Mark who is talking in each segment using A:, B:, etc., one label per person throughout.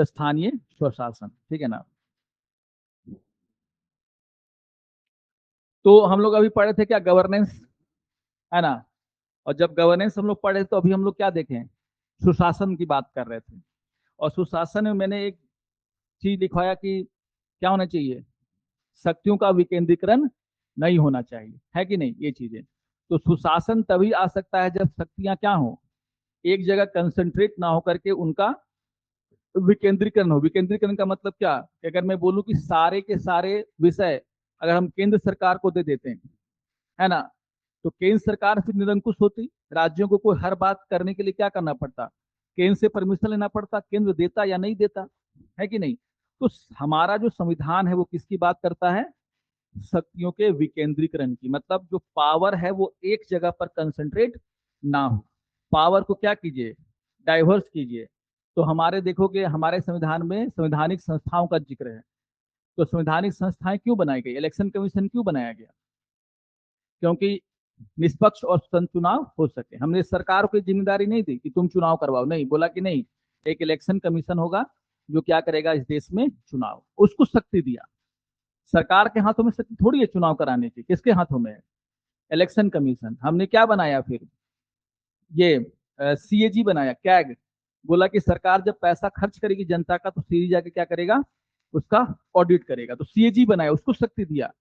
A: स्थानीय स्वशासन, ठीक है ना। तो हम लोग अभी पढ़े थे क्या, गवर्नेंस, है ना। और जब गवर्नेंस हम लोग पढ़े तो अभी हम लोग क्या देखें, सुशासन की बात कर रहे थे। और सुशासन में मैंने एक चीज लिखवाया कि क्या होना चाहिए, शक्तियों का विकेंद्रीकरण नहीं होना चाहिए, है कि नहीं ये चीजें। तो सुशासन तभी आ सकता है जब शक्तियां क्या हो, एक जगह कंसंट्रेट ना हो करके उनका विकेंद्रीकरण हो। विकेंद्रीकरण का मतलब क्या, कि अगर मैं बोलूं कि सारे के सारे विषय अगर हम केंद्र सरकार को दे देते हैं, है ना, तो केंद्र सरकार फिर निरंकुश होती, राज्यों को कोई हर बात करने के लिए क्या करना पड़ता, केंद्र से परमिशन लेना पड़ता, केंद्र देता या नहीं देता, है कि नहीं। तो हमारा जो संविधान है वो किसकी बात करता है, शक्तियों के विकेंद्रीकरण की। मतलब जो पावर है वो एक जगह पर कंसंट्रेट ना हो, पावर को क्या कीजिए, डाइवर्स कीजिए। तो हमारे देखोगे हमारे संविधान में संवैधानिक संस्थाओं का जिक्र है। तो संवैधानिक संस्थाएं क्यों बनाई गई, इलेक्शन कमीशन क्यों बनाया गया, क्योंकि निष्पक्ष और स्वतंत्र चुनाव हो सके। हमने सरकार को जिम्मेदारी नहीं दी कि तुम चुनाव करवाओ, नहीं बोला कि नहीं, एक इलेक्शन कमीशन होगा जो क्या करेगा इस देश में चुनाव, उसको शक्ति दिया। सरकार के हाथों में शक्ति थोड़ी है चुनाव कराने की, किसके हाथों में है, इलेक्शन कमीशन। हमने क्या बनाया फिर, ये सीएजी बनाया, कैग। बोला कि सरकार जब पैसा खर्च करेगी जनता का तो सीएजी जाके क्या करेगा, उसका ऑडिट करेगा। तो सीएजी बनाया, उसको शक्ति दिया।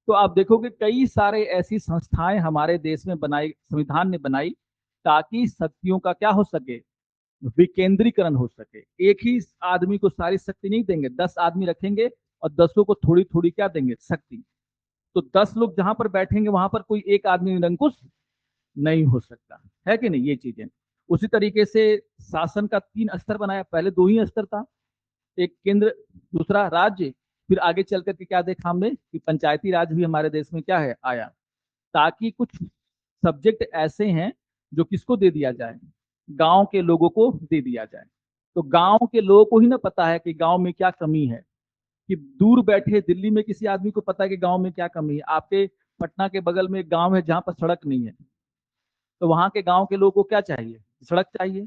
A: तो आप देखोगे कई सारे ऐसी संस्थाएं हमारे देश में बनाई, संविधान ने बनाई, ताकि शक्तियों का क्या हो सके, विकेंद्रीकरण हो सके। एक ही आदमी को सारी शक्ति नहीं देंगे, 10 आदमी रखेंगे और 10 को थोड़ी थोड़ी क्या देंगे, शक्ति। तो 10 लोग जहां पर बैठेंगे वहां पर कोई एक आदमी निरंकुश नहीं हो सकता, है कि नहीं ये चीजें। उसी तरीके से शासन का 3 स्तर बनाया, पहले 2 ही स्तर था, एक केंद्र, दूसरा राज्य। फिर आगे चल करके क्या देखा हमने कि पंचायती राज भी हमारे देश में क्या है, आया। ताकि कुछ सब्जेक्ट ऐसे हैं जो किसको दे दिया जाए, गांव के लोगों को दे दिया जाए। तो गांव के लोगों को ही ना पता है कि गांव में क्या कमी है, कि दूर बैठे दिल्ली में किसी आदमी को पता है कि गांव में क्या कमी है। आपके पटना के बगल में एक गांव है जहां पर सड़क नहीं है, तो वहां के गांव के लोगों को क्या चाहिए, सड़क चाहिए।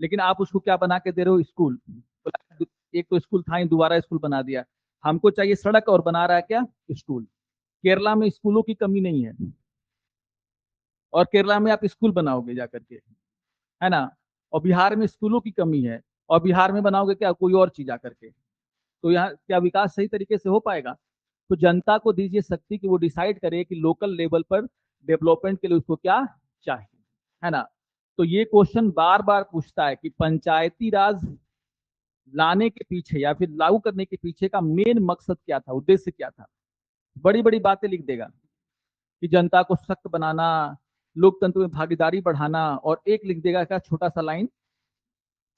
A: लेकिन आप उसको क्या बना के दे रहे हो, स्कूल। बोला, एक तो स्कूल था ही, दोबारा स्कूल बना दिया। हमको चाहिए सड़क और बना रहा है क्या, स्कूल। केरला में स्कूलों की कमी नहीं है, और केरला में आप स्कूल बनाओगे जाकर के, है ना। और बिहार में स्कूलों की कमी है, और बिहार में बनाओगे क्या, कोई और चीज आकर के। तो यहाँ क्या विकास सही तरीके से हो पाएगा। तो जनता को दीजिए शक्ति कि वो डिसाइड करे कि लोकल लेवल पर डेवलपमेंट के लिए उसको क्या चाहिए, है ना। तो ये क्वेश्चन बार बार पूछता है कि पंचायती राज लाने के पीछे या फिर लागू करने के पीछे का मेन मकसद क्या था, उद्देश्य क्या था। बड़ी बड़ी बातें लिख देगा कि जनता को सख्त बनाना, लोकतंत्र में भागीदारी बढ़ाना, और एक लिख देगा क्या, छोटा सा लाइन,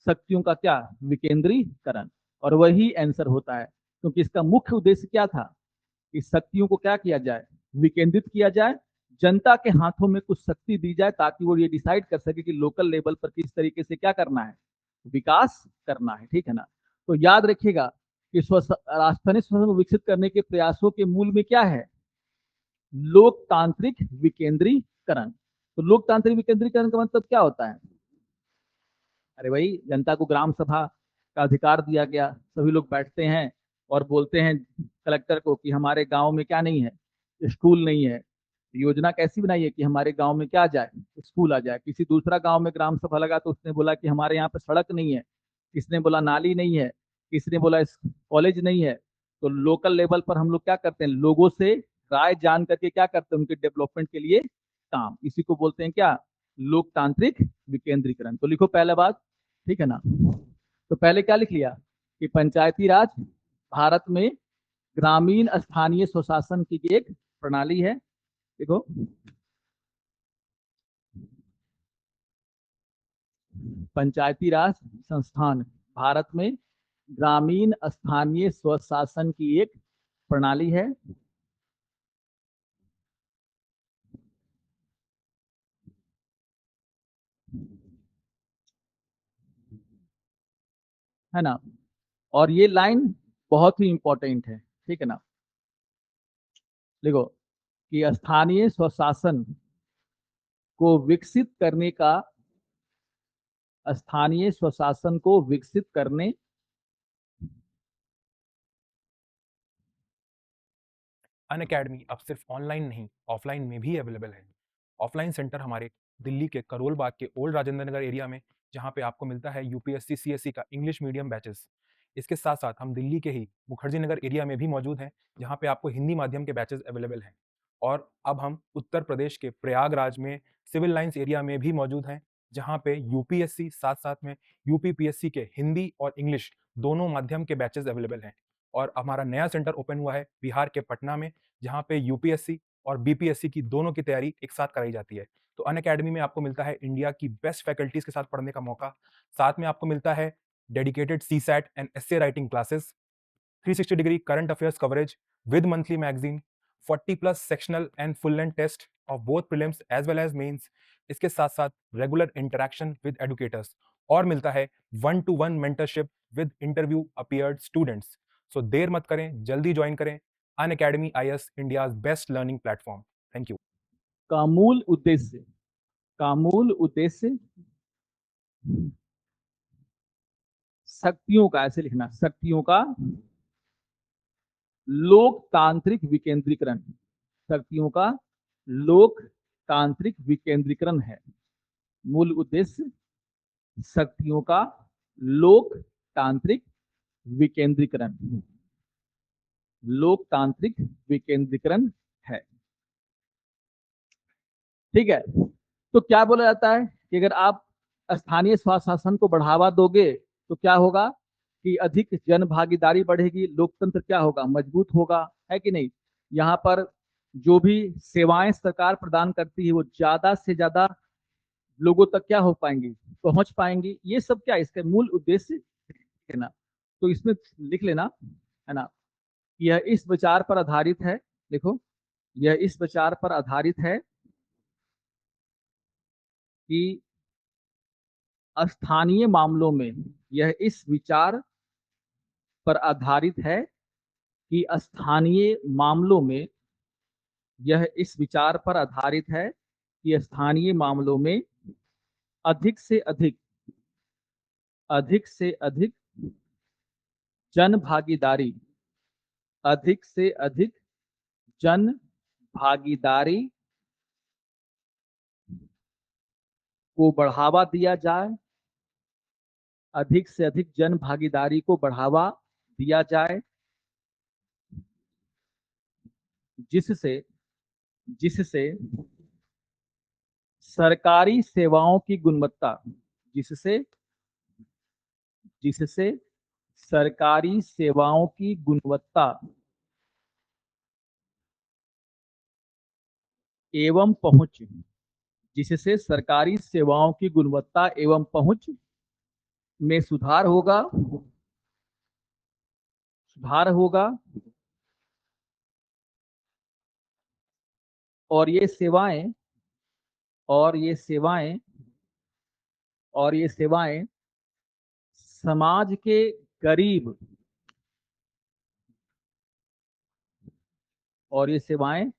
A: शक्तियों का क्या, विकेंद्रीकरण। और वही आंसर होता है, क्योंकि इसका मुख्य उद्देश्य क्या था, कि शक्तियों को क्या किया जाए, विकेंद्रित किया जाए, जनता के हाथों में कुछ शक्ति दी जाए, ताकि वो ये डिसाइड कर सके कि लोकल लेवल पर किस तरीके से क्या करना है, विकास करना है, ठीक है ना। तो याद रखिएगा कि राजधानी शासन को विकसित करने के प्रयासों के मूल में क्या है, लोकतांत्रिक विकेंद्रीकरण। तो लोकतांत्रिक विकेंद्रीकरण का मतलब क्या होता है, अरे भाई जनता को ग्राम सभा का अधिकार दिया गया, सभी लोग बैठते हैं और बोलते हैं कलेक्टर को कि हमारे गांव में क्या नहीं है, स्कूल नहीं है। योजना कैसी बनाई है कि हमारे गांव में क्या आ जाए, स्कूल आ जाए। किसी दूसरा गांव में ग्राम सभा लगा तो उसने बोला कि हमारे यहाँ पे सड़क नहीं है, किसने बोला नाली नहीं है, किसने बोला कॉलेज नहीं है। तो लोकल लेवल पर हम लोग क्या करते हैं, लोगों से राय जान करके क्या करते हैं, उनके डेवलपमेंट के लिए काम, इसी को बोलते हैं क्या, लोकतांत्रिक विकेंद्रीकरण। तो लिखो पहला बात, ठीक है ना। तो पहले क्या लिख लिया कि पंचायती राज भारत में ग्रामीण स्थानीय स्वशासन की एक प्रणाली है। देखो, पंचायती राज संस्थान भारत में ग्रामीण स्थानीय स्वशासन की एक प्रणाली है ना। और ये लाइन बहुत ही इंपॉर्टेंट है, ठीक है ना। देखो कि स्थानीय स्वशासन को विकसित करने का, स्थानीय स्वशासन को विकसित करने
B: अनअकैडमी अब सिर्फ ऑनलाइन नहीं, ऑफलाइन में भी अवेलेबल है। ऑफलाइन सेंटर हमारे दिल्ली के करोल बाग के ओल्ड राजेंद्र नगर एरिया में, जहाँ पे आपको मिलता है यूपीएससी सीएससी का इंग्लिश मीडियम बैचेस। इसके साथ साथ हम दिल्ली के ही मुखर्जी नगर एरिया में भी मौजूद हैं, जहाँ पे आपको हिंदी माध्यम के बैचेस अवेलेबल हैं। और अब हम उत्तर प्रदेश के प्रयागराज में सिविल लाइंस एरिया में भी मौजूद हैं, जहाँ पे यूपीएससी साथ साथ में यूपीपीएससी के हिंदी और इंग्लिश दोनों माध्यम के बैचेस अवेलेबल हैं। और हमारा नया सेंटर ओपन हुआ है बिहार के पटना में, जहाँ पे यूपीएससी और बीपीएससी की दोनों की तैयारी एक साथ कराई जाती है। तो अनअकैडमी में आपको मिलता है इंडिया की बेस्ट फैकल्टीज के साथ पढ़ने का मौका। साथ में आपको मिलता है dedicated CSAT and essay writing classes, 360 degree current affairs coverage with monthly magazine, 40+ sectional and full length test of both prelims as well as mains. इसके साथ साथ रेगुलर इंटरेक्शन विद एडुकेटर्स, और मिलता है 1-to-1 mentorship with interview appeared students. So देर मत करें, जल्दी ज्वाइन करें Unacademy IAS, India's best learning platform. Thank you.
A: का मूल उद्देश्य शक्तियों का, ऐसे लिखना, शक्तियों का लोकतांत्रिक विकेंद्रीकरण, शक्तियों का लोकतांत्रिक विकेंद्रीकरण है। मूल उद्देश्य शक्तियों का लोकतांत्रिक विकेंद्रीकरण, लोकतांत्रिक विकेंद्रीकरण है। ठीक है, तो क्या बोला जाता है कि अगर आप स्थानीय स्वशासन को बढ़ावा दोगे तो क्या होगा कि अधिक जन भागीदारी बढ़ेगी, लोकतंत्र क्या होगा, मजबूत होगा, है कि नहीं। यहाँ पर जो भी सेवाएं सरकार प्रदान करती है वो ज्यादा से ज्यादा लोगों तक क्या हो पाएंगी, पहुंच पाएंगी। ये सब क्या इसके मूल उद्देश्य है ना। तो इसमें लिख लेना, है ना, यह इस विचार पर आधारित है। देखो, यह इस विचार पर आधारित है कि स्थानीय मामलों में, यह इस विचार पर आधारित है कि स्थानीय मामलों में, यह इस विचार पर आधारित है कि स्थानीय मामलों में अधिक से अधिक, अधिक से अधिक जन भागीदारी, अधिक से अधिक जन भागीदारी को बढ़ावा दिया जाए, अधिक से अधिक जन भागीदारी को बढ़ावा दिया जाए, जिससे जिससे सरकारी सेवाओं की गुणवत्ता, जिससे जिससे सरकारी सेवाओं की गुणवत्ता एवं पहुंच, जिससे सरकारी सेवाओं की गुणवत्ता एवं पहुंच में सुधार होगा, सुधार होगा। और ये सेवाएं और ये सेवाएं और ये सेवाएं समाज के गरीब, और ये सेवाएं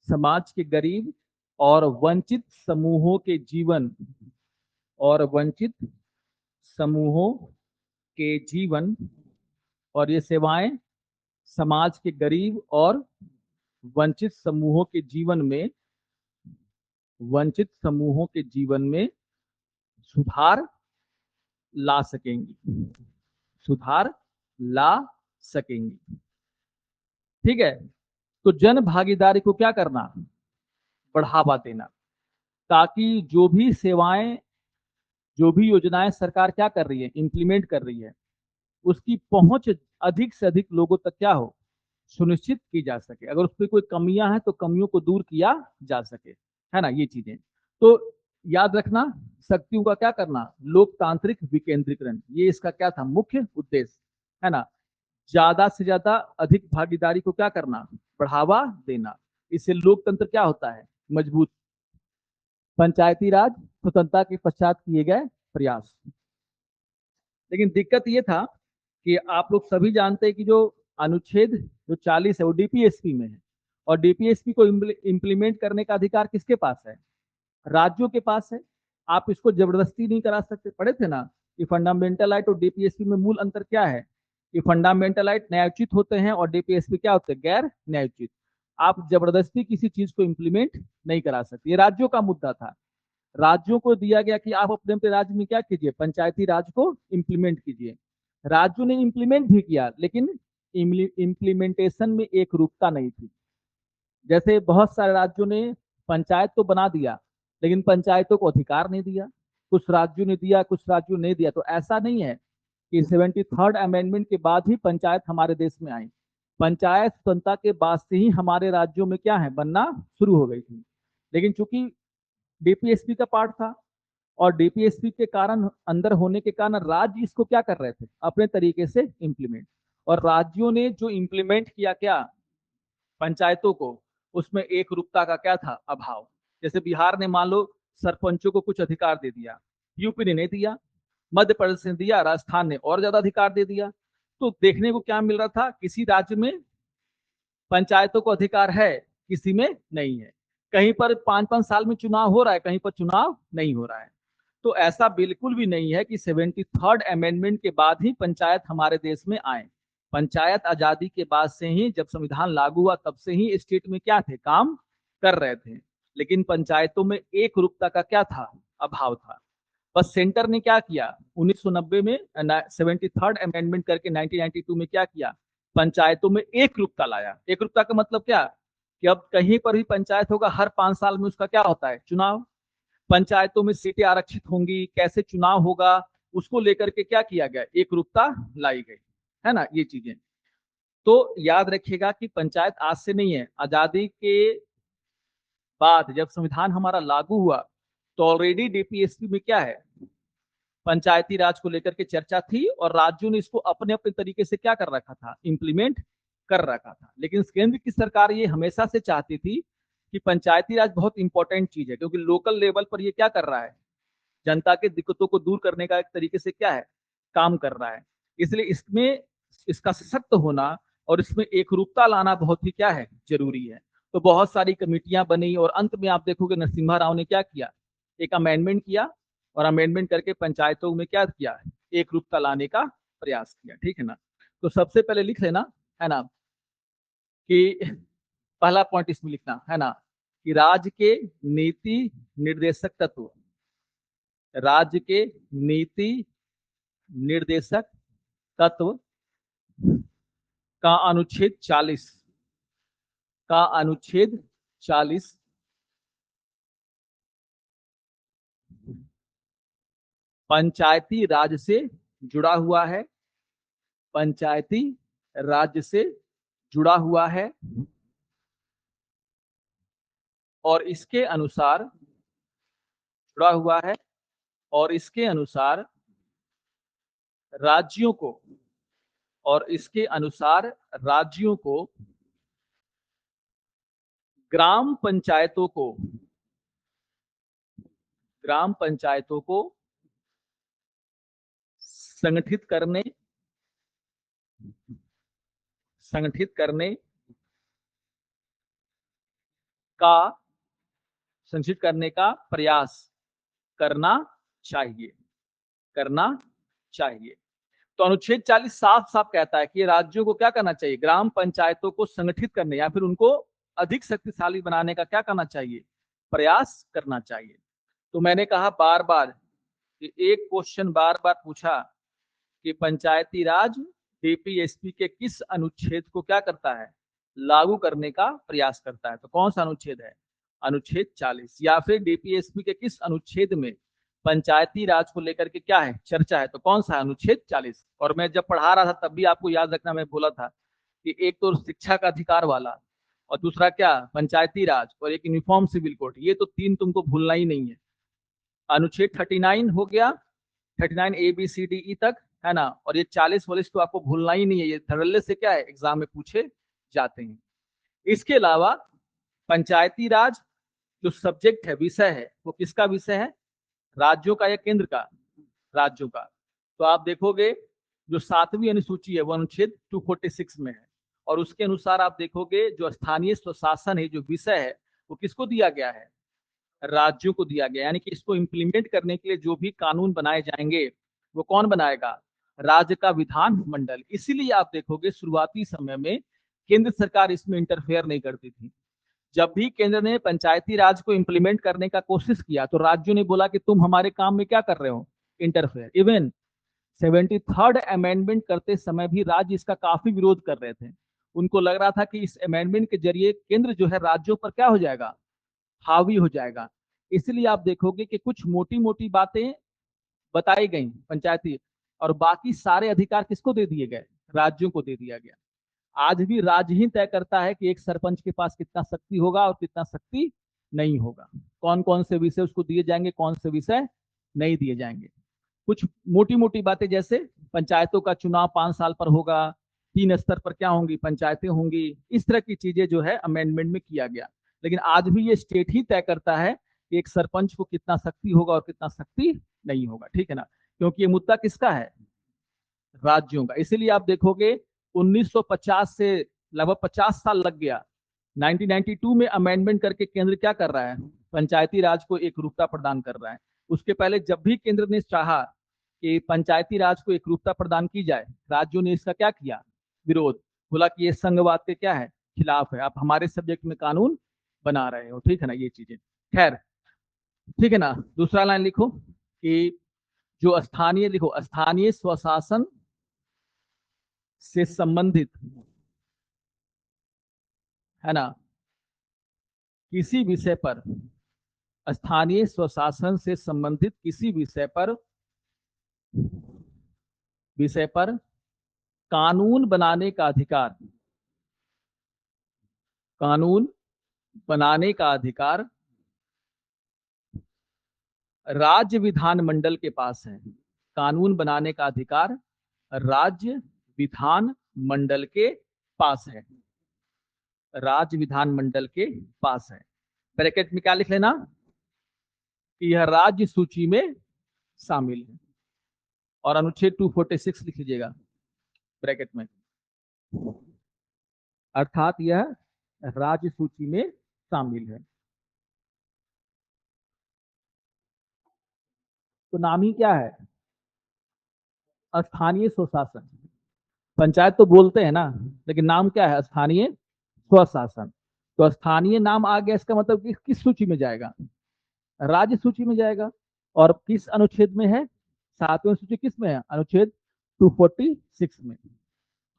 A: समाज के गरीब और वंचित समूहों के जीवन, और वंचित समूहों के जीवन, और ये सेवाएं समाज के गरीब और वंचित समूहों के जीवन में, वंचित समूहों के जीवन में सुधार ला सकेंगी, सुधार ला सकेंगी। ठीक है, तो जन भागीदारी को क्या करना, बढ़ावा देना, ताकि जो भी सेवाएं, जो भी योजनाएं सरकार क्या कर रही है, इंप्लीमेंट कर रही है, उसकी पहुंच अधिक से अधिक लोगों तक क्या हो, सुनिश्चित की जा सके। अगर उसमें कोई कमियां हैं तो कमियों को दूर किया जा सके, है ना, ये चीजें। तो याद रखना, शक्तियों का क्या करना, लोकतांत्रिक विकेंद्रीकरण, ये इसका क्या था, मुख्य उद्देश्य, है ना। ज्यादा से ज्यादा अधिक भागीदारी को क्या करना, बढ़ावा देना। इससे लोकतंत्र क्या होता है, मजबूत। पंचायती राज स्वतंत्रता के पश्चात किए गए प्रयास। लेकिन दिक्कत ये था कि आप लोग सभी जानते हैं कि जो अनुच्छेद जो 40 है वो डीपीएसपी में है, और डीपीएसपी को इम्प्लीमेंट करने का अधिकार किसके पास है, राज्यों के पास है। आप इसको जबरदस्ती नहीं करा सकते। पढ़े थे ना कि फंडामेंटल राइट और डीपीएसपी में मूल अंतर क्या है, कि फंडामेंटल राइट न्यायोचित होते हैं और डीपीएसपी क्या होते हैं, गैर न्यायोचित। आप जबरदस्ती किसी चीज को इम्प्लीमेंट नहीं करा सकते। ये राज्यों का मुद्दा था। राज्यों को दिया गया कि आप अपने अपने राज्य में क्या कीजिए, पंचायती राज को इम्प्लीमेंट कीजिए। राज्यों ने इम्प्लीमेंट भी किया, लेकिन इम्प्लीमेंटेशन में एक रूपता नहीं थी। जैसे बहुत सारे राज्यों ने पंचायत तो बना दिया, लेकिन पंचायतों को अधिकार नहीं दिया। कुछ राज्यों ने दिया, कुछ राज्यों ने नहीं दिया। तो ऐसा नहीं है कि 73rd अमेंडमेंट के बाद ही पंचायत हमारे देश में आई। पंचायत स्वतंत्रता के बाद से ही हमारे राज्यों में क्या है, बनना शुरू हो गई थी। लेकिन चूंकि डीपीएसपी का पार्ट था, और डीपीएसपी के कारण अंदर होने के कारण राज्य इसको क्या कर रहे थे, अपने तरीके से इम्प्लीमेंट। और राज्यों ने जो इम्प्लीमेंट किया क्या, पंचायतों को, उसमें एक रूपता का क्या था, अभाव। जैसे बिहार ने मान लो सरपंचों को कुछ अधिकार दे दिया, यूपी ने नहीं दिया, मध्य प्रदेश ने दिया, राजस्थान ने और ज्यादा अधिकार दे दिया। तो देखने को क्या मिल रहा था, किसी राज्य में पंचायतों को अधिकार है, किसी में नहीं है। कहीं पर 5-5 साल में चुनाव हो रहा है, कहीं पर चुनाव नहीं हो रहा है। तो ऐसा बिल्कुल भी नहीं है कि 73rd अमेंडमेंट के बाद ही पंचायत हमारे देश में आए। पंचायत आजादी के बाद से ही, जब संविधान लागू हुआ तब से ही स्टेट में क्या थे, काम कर रहे थे। लेकिन पंचायतों में एक रूपता का क्या था, अभाव था। बस सेंटर ने क्या किया, 1990 में 73rd अमेंडमेंट करके 1992 में क्या किया, पंचायतों में एक रूपता लाया। एक रूपता का मतलब क्या, कि अब कहीं पर भी पंचायत होगा, हर 5 साल में उसका क्या होता है, चुनाव। पंचायतों में सीटें आरक्षित होंगी, कैसे चुनाव होगा, उसको लेकर के क्या किया गया, एक रूपता लाई गई, है ना, ये चीजें। तो याद रखिएगा कि पंचायत आज से नहीं है, आजादी के बाद जब संविधान हमारा लागू हुआ तो ऑलरेडी डीपीएसपी में क्या है, पंचायती राज को लेकर के चर्चा थी, और राज्यों ने इसको अपने अपने तरीके से क्या कर रखा था, इंप्लीमेंट कर रखा था। लेकिन केंद्र की सरकार ये हमेशा से चाहती थी कि पंचायती राज बहुत इंपॉर्टेंट चीज है, क्योंकि लोकल लेवल पर ये क्या कर रहा है, जनता के दिक्कतों को दूर करने का एक तरीके से क्या है, काम कर रहा है। इसलिए इसमें इसका सशक्त होना और इसमें एक रूपता लाना बहुत ही क्या है, जरूरी है। तो बहुत सारी कमेटियां बनी, और अंत में आप देखोगे नरसिम्हा राव ने क्या किया, एक अमेंडमेंट किया, और अमेंडमेंट करके पंचायतों में क्या किया, एक रूपता लाने का प्रयास किया। ठीक है ना। तो सबसे पहले लिख लेना, है ना, कि पहला पॉइंट इसमें लिखना है ना, कि राज्य के नीति निर्देशक तत्व, राज्य के नीति निर्देशक तत्व का अनुच्छेद 40, का अनुच्छेद 40 पंचायती राज से जुड़ा हुआ है, पंचायती राज से जुड़ा हुआ है। और इसके अनुसार जुड़ा हुआ है, और इसके अनुसार राज्यों को, और इसके अनुसार राज्यों को ग्राम पंचायतों को, ग्राम पंचायतों को संगठित करने, संगठित करने का, संगठित करने का प्रयास करना चाहिए, करना चाहिए। तो अनुच्छेद 40 साफ साफ कहता है कि राज्यों को क्या करना चाहिए, ग्राम पंचायतों को संगठित करने या फिर उनको अधिक शक्तिशाली बनाने का क्या करना चाहिए, प्रयास करना चाहिए। तो मैंने कहा बार बार कि एक क्वेश्चन बार बार पूछा कि पंचायती राज डीपीएसपी के किस अनुच्छेद को क्या करता है, लागू करने का प्रयास करता है। तो कौन सा अनुच्छेद है, अनुच्छेद 40। या फिर डीपीएसपी के किस अनुच्छेद में पंचायती राज को लेकर के क्या है, चर्चा है, तो कौन सा अनुच्छेद 40। और मैं जब पढ़ा रहा था तब भी आपको याद रखना, मैं बोला था कि एक तो शिक्षा का अधिकार वाला, और दूसरा क्या, पंचायती राज, और एक यूनिफॉर्म सिविल कोड, ये तो तीन तुमको भूलना ही नहीं है। अनुच्छेद 39 हो गया, 39 ABCDE तक, है ना। और ये 40 तो आपको भूलना ही नहीं है, ये धड़ल्ले से क्या है, एग्जाम में पूछे जाते हैं। इसके अलावा पंचायती राज जो सब्जेक्ट है, विषय है, वो किसका विषय है, राज्यों का या केंद्र का, राज्यों का। तो आप देखोगे जो 7वीं अनुसूची है वो अनुच्छेद 246 में है, और उसके अनुसार आप देखोगे जो स्थानीय स्वशासन है, जो विषय है, वो किसको दिया गया है, राज्यों को दिया गया। यानी कि इसको इंप्लीमेंट करने के लिए जो भी कानून बनाए जाएंगे वो कौन बनाएगा, राज्य का विधान मंडल। इसीलिए आप देखोगे शुरुआती समय में केंद्र सरकार इसमें इंटरफेयर नहीं करती थी। जब भी केंद्र ने पंचायती राज को इंप्लीमेंट करने का कोशिश किया तो राज्यों ने बोला कि तुम हमारे काम में क्या कर रहे हो, इंटरफेयर। इवन 73rd अमेंडमेंट करते समय भी राज्य इसका काफी विरोध कर रहे थे। उनको लग रहा था कि इस अमेंडमेंट के जरिए केंद्र जो है राज्यों पर क्या हो जाएगा, हावी हो जाएगा। इसलिए आप देखोगे कि कुछ मोटी मोटी बातें बताई गई पंचायती, और बाकी सारे अधिकार किसको दे दिए गए, राज्यों को दे दिया गया। आज भी राज्य ही तय करता है कि एक सरपंच के पास कितना शक्ति होगा और कितना शक्ति नहीं होगा, कौन कौन से विषय उसको दिए जाएंगे, कौन से विषय नहीं दिए जाएंगे। कुछ मोटी मोटी बातें जैसे पंचायतों का चुनाव 5 साल पर होगा, 3 स्तर पर क्या होंगी, पंचायतें होंगी, इस तरह की चीजें जो है अमेंडमेंट में किया गया। लेकिन आज भी ये स्टेट ही तय करता है कि एक सरपंच को कितना शक्ति होगा और कितना शक्ति नहीं होगा, ठीक है ना, क्योंकि ये मुद्दा किसका है, राज्यों का। इसीलिए आप देखोगे 1950 से लगभग 50 साल लग गया, 1992 में अमेंडमेंट करके केंद्र क्या कर रहा है, पंचायती राज को एक रूपता प्रदान कर रहा है। उसके पहले जब भी केंद्र ने चाहा कि पंचायती राज को एक रूपता प्रदान की जाए, राज्यों ने इसका क्या किया, विरोध, बोला कि ये संघवाद के क्या है, खिलाफ है, आप हमारे सब्जेक्ट में कानून बना रहे हो, ठीक है ना, ये चीजें। खैर ठीक है ना, दूसरा लाइन लिखो कि जो स्थानीय, लिखो स्थानीय स्वशासन से संबंधित है ना किसी विषय पर, स्थानीय स्वशासन से संबंधित किसी विषय पर कानून बनाने का अधिकार, कानून बनाने का अधिकार राज्य विधानमंडल के पास है। कानून बनाने का अधिकार राज्य विधान मंडल के पास है, राज्य विधानमंडल के पास है। ब्रैकेट में क्या लिख लेना कि यह राज्य सूची में शामिल है, और अनुच्छेद 246 लिख लीजिएगा ब्रैकेट में, अर्थात यह राज्य सूची में शामिल है। तो नाम ही क्या है, स्थानीय स्वशासन। पंचायत तो बोलते हैं ना, लेकिन नाम क्या है, स्थानीय स्वशासन। तो स्थानीय नाम आ गया, इसका मतलब किस सूची में जाएगा, राज्य सूची में जाएगा। और किस अनुच्छेद में है, 7वें सूची किस में है, अनुच्छेद 246 में।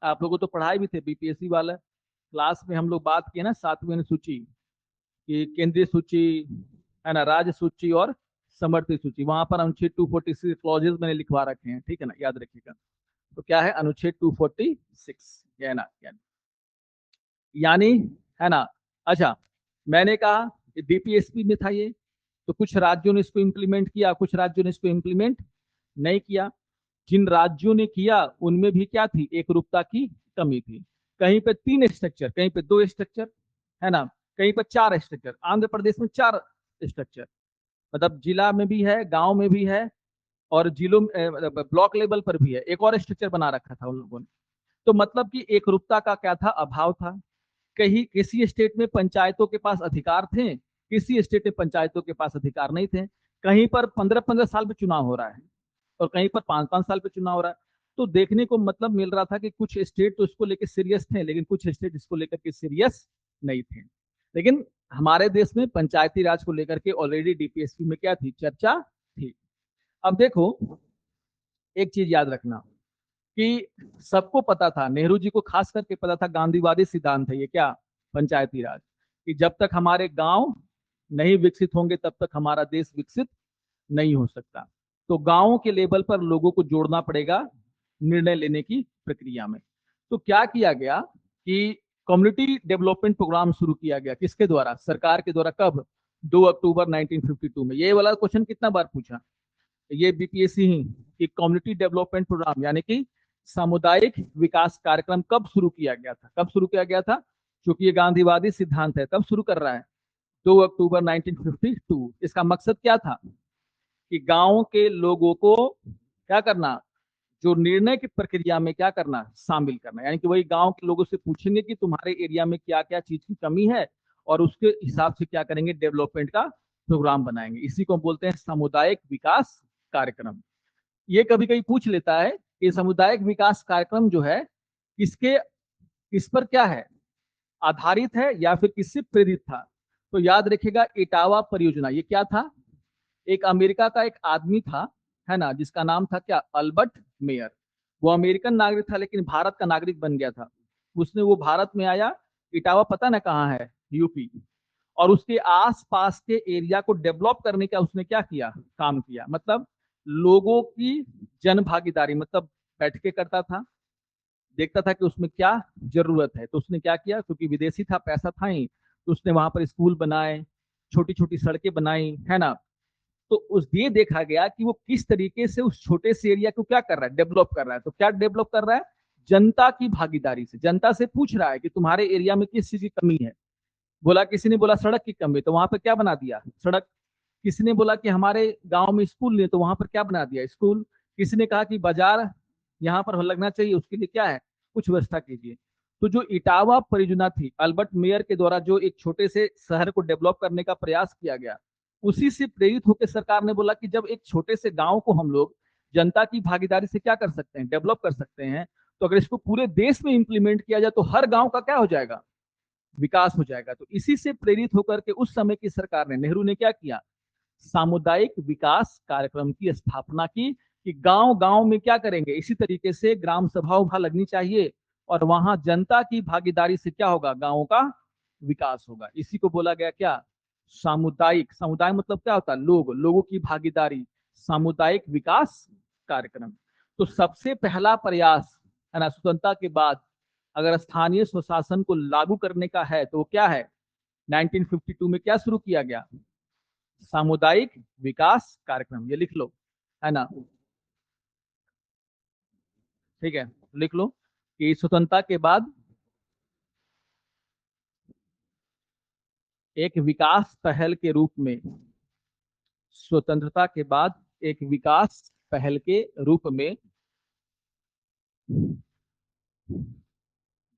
A: आप लोगों तो पढ़ाई भी थे बीपीएससी वाला क्लास में, हम लोग बात किए ना 7वें सूची की, केंद्रीय सूची है ना, राज्य सूची और समर्थित सूची, वहां पर अनुच्छेद 246 क्लॉजेज मैंने लिखवा रखे हैं, ठीक है ना, याद रखिएगा। तो क्या है अनुच्छेद 246, है ना, यानी है ना। अच्छा, मैंने कहा डीपीएसपी में था ये, तो कुछ राज्यों ने इसको इंप्लीमेंट किया, कुछ राज्यों ने इसको इंप्लीमेंट नहीं किया। जिन राज्यों ने किया उनमें भी क्या थी, एक रूपता की कमी थी। कहीं पे 3 स्ट्रक्चर, कहीं पे 2 स्ट्रक्चर, है ना, कहीं पर 4 स्ट्रक्चर। आंध्र प्रदेश में 4 स्ट्रक्चर, मतलब जिला में भी है, गांव में भी है, और जिलों ब्लॉक लेवल पर भी है, एक और स्ट्रक्चर बना रखा था उन लोगों ने। तो मतलब कि एक रूपता का क्या था, अभाव था। कहीं किसी स्टेट में पंचायतों के पास अधिकार थे, किसी स्टेट में पंचायतों के पास अधिकार नहीं थे। कहीं पर 15-15 साल पे चुनाव हो रहा है और कहीं पर 5-5 साल पे चुनाव हो रहा है। तो देखने को मतलब मिल रहा था कि कुछ स्टेट तो इसको लेकर सीरियस थे, लेकिन कुछ स्टेट इसको लेकर के सीरियस नहीं थे। लेकिन हमारे देश में पंचायती राज को लेकर के ऑलरेडी डीपीएसपी में क्या थी, चर्चा थी। अब देखो एक चीज याद रखना कि सबको पता था, नेहरू जी को खास करके पता था, गांधीवादी सिद्धांत है ये, क्या, पंचायती राज, कि जब तक हमारे गांव नहीं विकसित होंगे तब तक हमारा देश विकसित नहीं हो सकता। तो गांवों के लेवल पर लोगों को जोड़ना पड़ेगा निर्णय लेने की प्रक्रिया में। तो क्या किया गया कि कम्युनिटी डेवलपमेंट प्रोग्राम शुरू किया गया, किसके द्वारा, सरकार के द्वारा। कब, 2 अक्टूबर 1952 में। ये वाला क्वेश्चन कितना बार पूछा, ये बीपीएससी ही, कि कम्युनिटी डेवलपमेंट प्रोग्राम यानी कि सामुदायिक विकास कार्यक्रम कब शुरू किया गया था, कब शुरू किया गया था, क्योंकि ये गांधीवादी सिद्धांत है, कब शुरू कर रहा है, 2 अक्टूबर 1952। इसका मकसद क्या था कि गांव के लोगों को क्या करना, जो निर्णय की प्रक्रिया में क्या करना, शामिल करना। यानी कि वही गांव के लोगों से पूछेंगे कि तुम्हारे एरिया में क्या क्या चीज की कमी है, और उसके हिसाब से क्या करेंगे, डेवलपमेंट का प्रोग्राम बनाएंगे। इसी को बोलते हैं सामुदायिक विकास कार्यक्रम। ये कभी कभी पूछ लेता है कि सामुदायिक विकास कार्यक्रम जो है किसके, किस पर क्या है, आधारित है या फिर किससे प्रेरित था? तो याद रखिएगा, इटावा परियोजना ये क्या था? एक अमेरिका का एक आदमी था, है ना, जिसका नाम था क्या? Albert Mayer. वो अमेरिकन नागरिक था लेकिन भारत का नागरिक बन गया था। उसने वो भारत में आया। इटावा पता ना कहाँ है? यूपी। और उसके आस पास के एरिया को डेवलप करने का उसने क्या किया? काम किया। मतलब लोगों की जन भागीदारी, मतलब बैठ के करता था, देखता था कि उसमें क्या जरूरत है। तो उसने क्या किया, क्योंकि विदेशी था, पैसा था ही, तो उसने वहां पर स्कूल बनाए, छोटी छोटी सड़कें बनाई, है ना। तो उस ये देखा गया कि वो किस तरीके से उस छोटे से एरिया को क्या कर रहा है? डेवलप कर रहा है। तो क्या डेवलप कर रहा है? जनता की भागीदारी से। जनता से पूछ रहा है कि तुम्हारे एरिया में किस चीज की कमी है। बोला, किसी ने बोला सड़क की कमी, तो वहां पर क्या बना दिया? सड़क। किसी ने बोला कि हमारे गांव में स्कूल नहीं, तो वहां पर क्या बना दिया? स्कूल। किसी ने कहा कि बाजार यहाँ पर लगना चाहिए, उसके लिए क्या है? कुछ व्यवस्था कीजिए। तो जो इटावा परियोजना थी, अल्बर्ट मेयर के द्वारा जो एक छोटे से शहर को डेवलप करने का प्रयास किया गया, उसी से प्रेरित होकर सरकार ने बोला कि जब एक छोटे से गांव को हम लोग जनता की भागीदारी से क्या कर सकते हैं? डेवलप कर सकते हैं। तो अगर इसको पूरे देश में इंप्लीमेंट किया जाए तो हर गांव का क्या हो जाएगा? विकास हो जाएगा। तो इसी से प्रेरित होकर के उस समय की सरकार ने, नेहरू ने क्या किया? सामुदायिक विकास कार्यक्रम की स्थापना की, कि गांव गांव में क्या करेंगे? इसी तरीके से ग्राम सभा उभा लगनी चाहिए, और वहां जनता की भागीदारी से क्या होगा? गांवों का विकास होगा। इसी को बोला गया क्या? सामुदायिक। समुदाय मतलब क्या होता है? लोग, लोगों की भागीदारी, सामुदायिक विकास कार्यक्रम। तो सबसे पहला प्रयास, है ना, स्वतंत्रता के बाद अगर स्थानीय स्वशासन को लागू करने का है तो वो क्या है? 1952 में क्या शुरू किया गया? सामुदायिक विकास कार्यक्रम। ये लिख लो, है ना, ठीक है, लिख लो कि स्वतंत्रता के बाद एक विकास पहल के रूप में, स्वतंत्रता के बाद एक विकास पहल के रूप में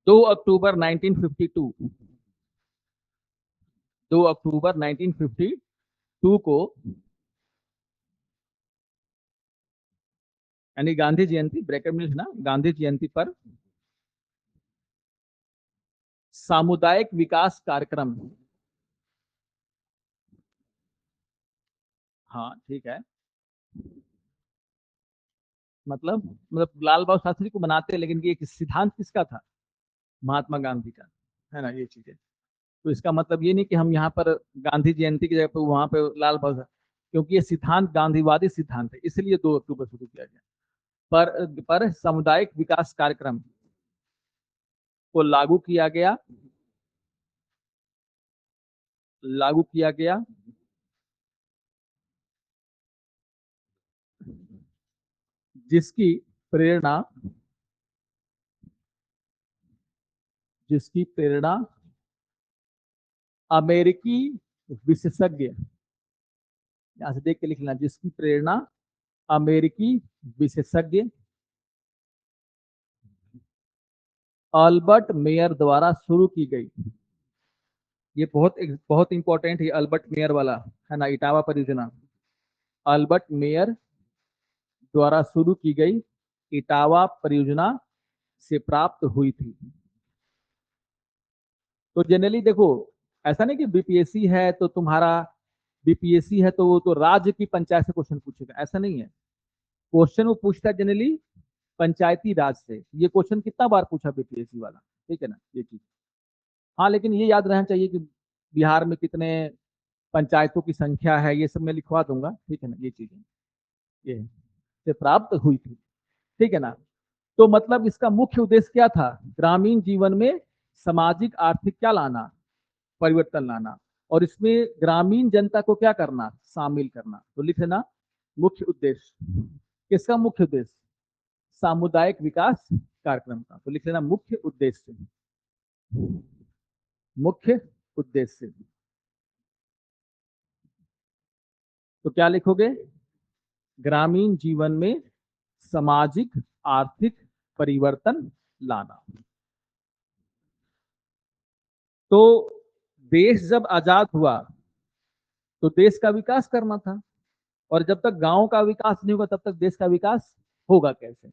A: 2 अक्टूबर 1952, 2 अक्टूबर 1952 को, यानी गांधी जयंती, ब्रैकेट में लिखना, गांधी जयंती पर सामुदायिक विकास कार्यक्रम। हाँ ठीक है। मतलब लाल बहादुर शास्त्री को बनाते हैं, लेकिन ये सिद्धांत किसका था? महात्मा गांधी का, है ना, ये चीजें। तो इसका मतलब ये नहीं कि हम यहाँ पर गांधी जयंती की जगह पर वहां पर लाल बहादुर, क्योंकि ये सिद्धांत गांधीवादी सिद्धांत है, इसलिए 2 अक्टूबर शुरू किया गया। पर सामुदायिक विकास कार्यक्रम को लागू किया गया जिसकी प्रेरणा, जिसकी प्रेरणा अमेरिकी विशेषज्ञ, यहां से देख के लिख लेना, जिसकी प्रेरणा अमेरिकी विशेषज्ञ अल्बर्ट मेयर द्वारा शुरू की गई। ये बहुत इंपॉर्टेंट है, अल्बर्ट मेयर वाला, है ना, इटावा परियोजना अल्बर्ट मेयर द्वारा शुरू की गई इटावा परियोजना से प्राप्त हुई थी। तो जनरली देखो, ऐसा नहीं कि बीपीएससी है तो तुम्हारा, बीपीएससी है तो वो तो राज्य की पंचायत से क्वेश्चन पूछेगा, ऐसा नहीं है। क्वेश्चन वो पूछता है जनरली पंचायती राज से। ये क्वेश्चन कितना बार पूछा बीपीएससी वाला, ठीक है ना, ये चीज। हाँ, लेकिन ये याद रहना चाहिए कि बिहार में कितने पंचायतों की संख्या है, ये सब मैं लिखवा दूंगा, ठीक है ना, ये चीजें ये से प्राप्त हुई थी, ठीक है ना। तो मतलब इसका मुख्य उद्देश्य क्या था? ग्रामीण जीवन में सामाजिक आर्थिक क्या लाना? परिवर्तन लाना। और इसमें ग्रामीण जनता को क्या करना? शामिल करना। तो लिख लेना, मुख्य उद्देश्य। किसका मुख्य उद्देश्य? सामुदायिक विकास कार्यक्रम का। तो लिख लेना मुख्य उद्देश्य, मुख्य उद्देश्य। तो क्या लिखोगे? ग्रामीण जीवन में सामाजिक आर्थिक परिवर्तन लाना। तो देश जब आजाद हुआ तो देश का विकास करना था, और जब तक गांव का विकास नहीं होगा तब तक देश का विकास होगा कैसे?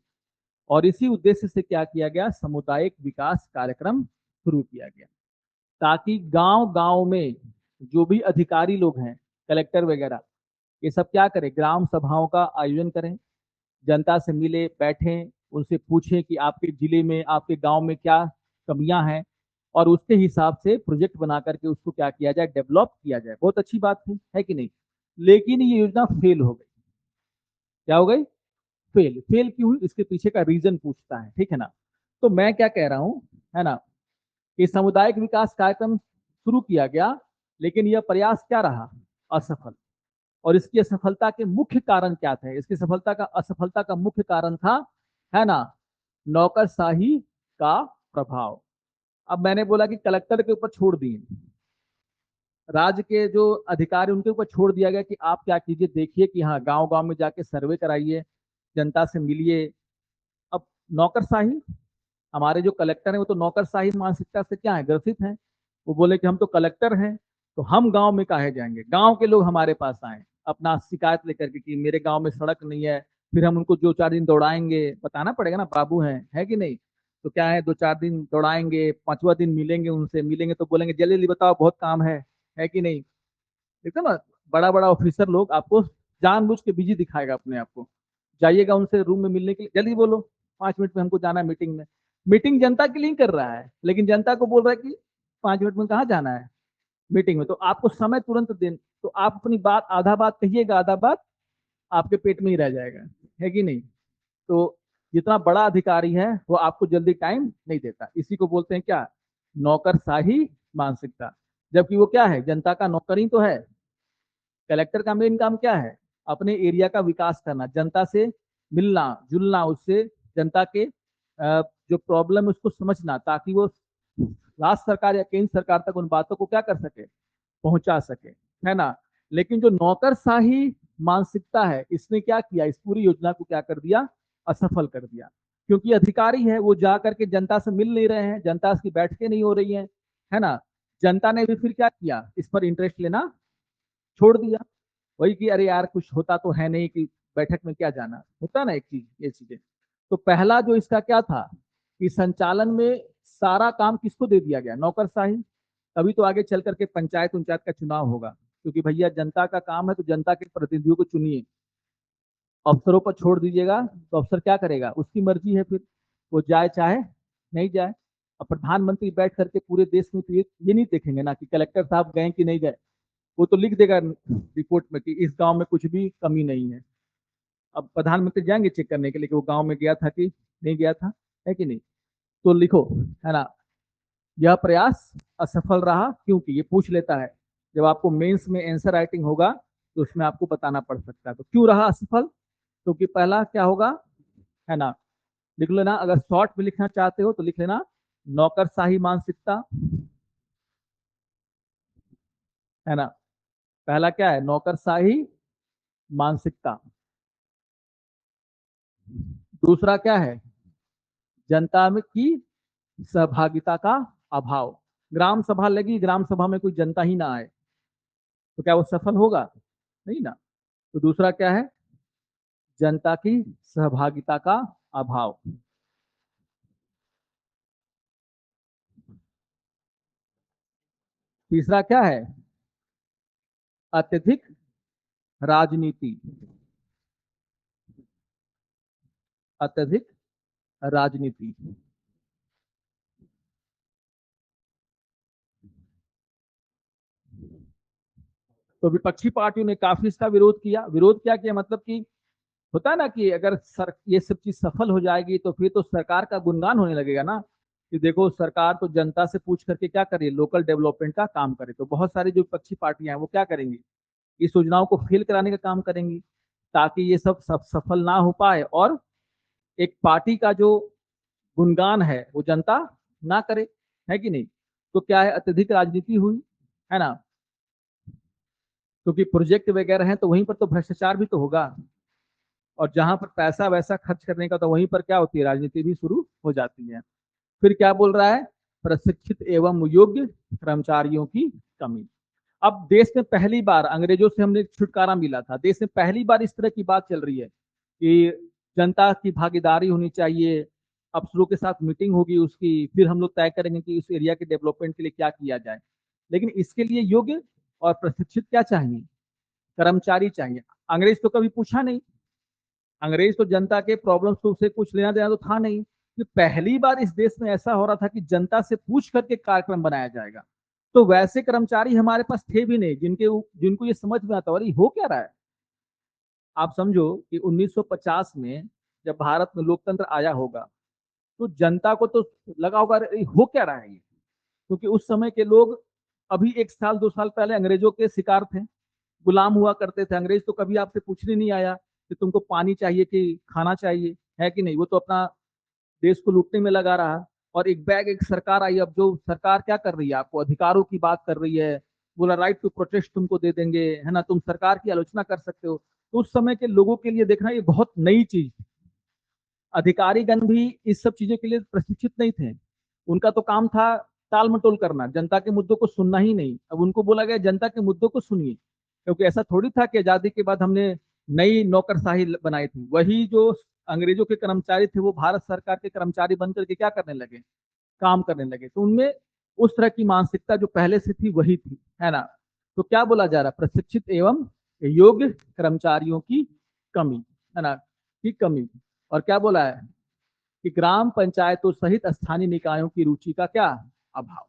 A: और इसी उद्देश्य से क्या किया गया? सामुदायिक विकास कार्यक्रम शुरू किया गया। ताकि गांव गांव में जो भी अधिकारी लोग हैं, कलेक्टर वगैरह, ये सब क्या करें, ग्राम सभाओं का आयोजन करें, जनता से मिले बैठें, उनसे पूछें कि आपके जिले में, आपके गांव में क्या कमियां हैं, और उसके हिसाब से प्रोजेक्ट बना करके उसको क्या किया जाए, डेवलप किया जाए। बहुत अच्छी बात है कि नहीं? लेकिन ये योजना फेल हो गई। क्या हो गई? फेल। फेल क्यों हुई? इसके पीछे का रीजन पूछता है, ठीक है ना? तो मैं क्या कह रहा हूं, है ना, कि सामुदायिक विकास कार्यक्रम शुरू किया गया, लेकिन यह प्रयास क्या रहा? असफल। और इसकी असफलता के मुख्य कारण क्या थे? इसकी असफलता का मुख्य कारण था, है ना, नौकरशाही का प्रभाव। अब मैंने बोला कि कलेक्टर के ऊपर छोड़ दिए, राज्य के जो अधिकारी उनके ऊपर छोड़ दिया गया कि आप क्या कीजिए, देखिए कि हाँ गांव गांव में जाके सर्वे कराइए, जनता से मिलिए। अब नौकरशाही, हमारे जो कलेक्टर हैं वो तो नौकरशाही मानसिकता से क्या है, ग्रसित हैं। वो बोले कि हम तो कलेक्टर हैं, तो हम गांव में काहे जाएंगे, गांव के लोग हमारे पास आए अपना शिकायत लेकर के कि मेरे गांव में सड़क नहीं है, फिर हम उनको 2-4 दिन दौड़ाएंगे, बताना पड़ेगा ना, बाबू हैं, है कि नहीं? तो क्या है, 2-4 दिन दौड़ाएंगे, 5वां दिन मिलेंगे, उनसे मिलेंगे तो बोलेंगे जल्दी जल्दी बताओ बहुत काम है कि नहीं? देखो ना, बड़ा बड़ा ऑफिसर लोग आपको जानबूझ के बिजी दिखाएगा अपने आप को। जाइएगा उनसे रूम में मिलने के लिए, जल्दी बोलो 5 मिनट में हमको जाना है मीटिंग में। मीटिंग जनता के लिए ही कर रहा है, लेकिन जनता को बोल रहा है कि 5 मिनट में कहाँ जाना है मीटिंग में। तो आपको समय तुरंत दें, तो आप अपनी बात, आधा बात कहिएगा, आधा बात आपके पेट में ही रह जाएगा, है कि नहीं? तो जितना बड़ा अधिकारी है वो आपको जल्दी टाइम नहीं देता, इसी को बोलते हैं क्या, नौकरशाही मानसिकता। जबकि वो क्या है, जनता का नौकर ही तो है। कलेक्टर का मेन काम क्या है, अपने एरिया का विकास करना, जनता से मिलना जुलना, उससे जनता के जो प्रॉब्लम है उसको समझना, ताकि वो राज्य सरकार या केंद्र सरकार तक उन बातों को क्या कर सके, पहुंचा सके, है ना? लेकिन जो नौकरशाही मानसिकता है, इसने क्या किया, इस पूरी योजना को क्या कर दिया, असफल कर दिया। क्योंकि अधिकारी है वो जा करके जनता से मिल नहीं रहे हैं, जनता की बैठकें नहीं हो रही हैं, है ना? जनता ने भी फिर क्या किया, इस पर इंटरेस्ट लेना छोड़ दिया। वही कि अरे यार कुछ होता तो है नहीं, कि बैठक में क्या जाना होता ना, एक चीज, ये चीजें। तो पहला जो इसका क्या था, कि संचालन में सारा काम किसको दे दिया गया, नौकरशाही। तभी तो आगे चल करके पंचायत उंचायत का चुनाव होगा, क्योंकि भैया जनता का काम है तो जनता के प्रतिनिधियों को चुनिए। अफसरों पर छोड़ दीजिएगा तो अफसर क्या करेगा, उसकी मर्जी है, फिर वो जाए चाहे नहीं जाए। अब प्रधानमंत्री बैठ करके पूरे देश में तो ये नहीं देखेंगे ना कि कलेक्टर साहब गए कि नहीं गए। वो तो लिख देगा रिपोर्ट में कि इस गांव में कुछ भी कमी नहीं है। अब प्रधानमंत्री जाएंगे चेक करने के लिए कि वो गांव में गया था कि नहीं गया था, है कि नहीं? तो लिखो, है ना, यह प्रयास असफल रहा, क्योंकि ये पूछ लेता है, जब आपको मेंस में आंसर राइटिंग होगा तो उसमें आपको बताना पड़ सकता है, तो क्यों रहा असफल? क्योंकि पहला क्या होगा, है ना, लिख लेना, अगर शॉर्ट में लिखना चाहते हो तो लिख लेना, नौकरशाही मानसिकता, है ना। पहला क्या है, नौकरशाही मानसिकता। दूसरा क्या है, जनता में की सहभागिता का अभाव। ग्राम सभा लगी, ग्राम सभा में कोई जनता ही ना आए तो क्या वो सफल होगा? नहीं ना। तो दूसरा क्या है, जनता की सहभागिता का अभाव। तीसरा क्या है, अत्यधिक राजनीति। अत्यधिक राजनीति। तो विपक्षी पार्टियों ने काफी इसका विरोध किया। विरोध क्या किया, मतलब कि होता है ना कि अगर ये सब चीज सफल हो जाएगी तो फिर तो सरकार का गुणगान होने लगेगा ना, कि देखो सरकार तो जनता से पूछ करके क्या करे, लोकल डेवलपमेंट का काम करे। तो बहुत सारी जो विपक्षी पार्टियां हैं वो क्या करेंगी, इस योजनाओं को फेल कराने का काम करेंगी, ताकि ये सब सफल ना हो पाए, और एक पार्टी का जो गुणगान है वो जनता ना करे, है कि नहीं? तो क्या है, अत्यधिक राजनीति हुई, है ना, क्योंकि प्रोजेक्ट वगैरह हैं तो वहीं पर तो भ्रष्टाचार भी तो होगा, और जहां पर पैसा वैसा खर्च करने का तो वहीं पर क्या होती है, राजनीति भी शुरू हो जाती है। फिर क्या बोल रहा है, प्रशिक्षित एवं योग्य कर्मचारियों की कमी। अब देश में पहली बार अंग्रेजों से हमने छुटकारा मिला था, देश में पहली बार इस तरह की बात चल रही है कि जनता की भागीदारी होनी चाहिए, अफसरों के साथ मीटिंग होगी उसकी, फिर हम लोग तय करेंगे कि उस एरिया के डेवलपमेंट के लिए क्या किया जाए। लेकिन इसके लिए योग्य और प्रशिक्षित क्या चाहिए, कर्मचारी चाहिए। अंग्रेज तो कभी पूछा नहीं, अंग्रेज तो जनता के प्रॉब्लम्स तो उसे कुछ लेना देना तो था नहीं। कि पहली बार इस देश में ऐसा हो रहा था कि जनता से पूछ करके कार्यक्रम बनाया जाएगा। तो वैसे कर्मचारी हमारे पास थे भी नहीं जिनको ये समझ में आता अरे हो क्या रहा है। आप समझो कि 1950 में जब भारत में लोकतंत्र आया होगा तो जनता को तो लगा होगा अरे हो क्या रहा है ये, क्योंकि उस समय के लोग अभी 1 साल 2 साल पहले अंग्रेजों के शिकार थे, गुलाम हुआ करते थे। अंग्रेज तो कभी आपसे पूछने नहीं आया कि तुमको पानी चाहिए कि खाना चाहिए, है कि नहीं। वो तो अपना देश को लूटने में लगा रहा। और एक सरकार आई, अब जो सरकार क्या कर रही है, आपको अधिकारों की बात कर रही है, बोला राइट टू प्रोटेस्ट तुमको दे देंगे, है ना, तुम सरकार की आलोचना कर सकते हो। तो उस समय के लोगों के लिए देखना ये बहुत नई चीज थी। अधिकारीगण भी इस सब चीजों के लिए प्रशिक्षित नहीं थे। उनका तो काम था टाल मटोल करना, जनता के मुद्दों को सुनना ही नहीं। अब उनको बोला गया जनता के मुद्दों को सुनिए, क्योंकि ऐसा थोड़ी था कि आजादी के बाद हमने नई नौकरशाही बनाई थी। वही जो अंग्रेजों के कर्मचारी थे वो भारत सरकार के कर्मचारी बनकर के क्या करने लगे, काम करने लगे। तो उनमें उस तरह की मानसिकता जो पहले से थी वही थी, है ना। तो क्या बोला जा रहा, प्रशिक्षित एवं योग्य कर्मचारियों की कमी, है ना, की कमी। और क्या बोला है कि ग्राम पंचायतों सहित स्थानीय निकायों की रुचि का क्या अभाव।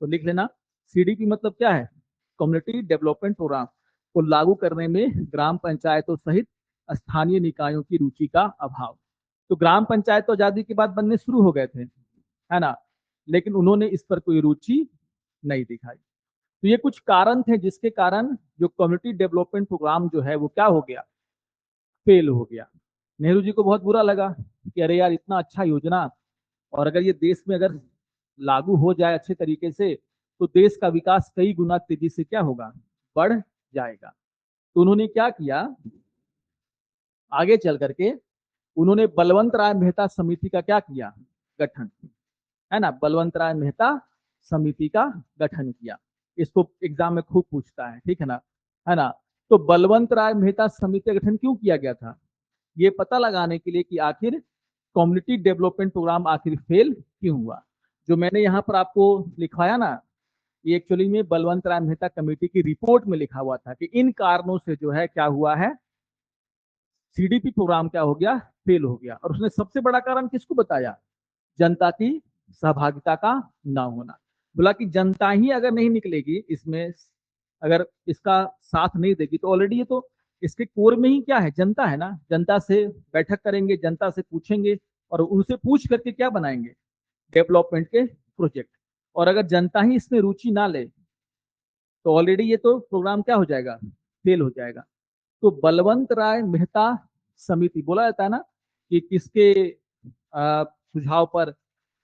A: तो लिख लेना, सीडीपी मतलब क्या है, कम्युनिटी डेवलपमेंट प्रोग्राम को लागू करने में ग्राम पंचायतों सहित स्थानीय निकायों की रुचि का अभाव। तो ग्राम पंचायत तो आजादी के बाद बनने शुरू हो गए थे, है ना, लेकिन उन्होंने इस पर कोई रुचि नहीं दिखाई। तो ये कुछ कारण थे जिसके कारण जो कम्युनिटी डेवलपमेंट प्रोग्राम जो है वो क्या हो गया, फेल हो गया। नेहरू जी को बहुत बुरा लगा कि अरे यार इतना अच्छा योजना, और अगर ये देश में अगर लागू हो जाए अच्छे तरीके से तो देश का विकास कई गुना तेजी से क्या होगा, बढ़ जाएगा। तो उन्होंने क्या किया, आगे चल करके उन्होंने बलवंत राय मेहता समिति का क्या किया, गठन, है ना, बलवंत राय मेहता समिति का गठन किया। इसको एग्जाम में खूब पूछता है, ठीक है ना। तो बलवंत राय मेहता समिति का गठन क्यों किया गया था, ये पता लगाने के लिए कि आखिर कम्युनिटी डेवलपमेंट प्रोग्राम आखिर फेल क्यों हुआ। जो मैंने यहाँ पर आपको लिखवाया ना, ये एक्चुअली में बलवंत राय मेहता कमेटी की रिपोर्ट में लिखा हुआ था कि इन कारणों से जो है क्या हुआ है, सीडीपी प्रोग्राम क्या हो गया, फेल हो गया। और उसने सबसे बड़ा कारण किसको बताया, जनता की सहभागिता का ना होना। बोला कि जनता ही अगर नहीं निकलेगी इसमें, अगर इसका साथ नहीं देगी तो ऑलरेडी ये तो इसके कोर में ही क्या है, जनता है ना। जनता से बैठक करेंगे, जनता से पूछेंगे और उनसे पूछ करके क्या बनाएंगे, डेवलपमेंट के प्रोजेक्ट। और अगर जनता ही इसमें रुचि ना ले तो ऑलरेडी ये तो प्रोग्राम क्या हो जाएगा, फेल हो जाएगा। तो बलवंत राय मेहता समिति बोला जाता है ना कि किसके सुझाव पर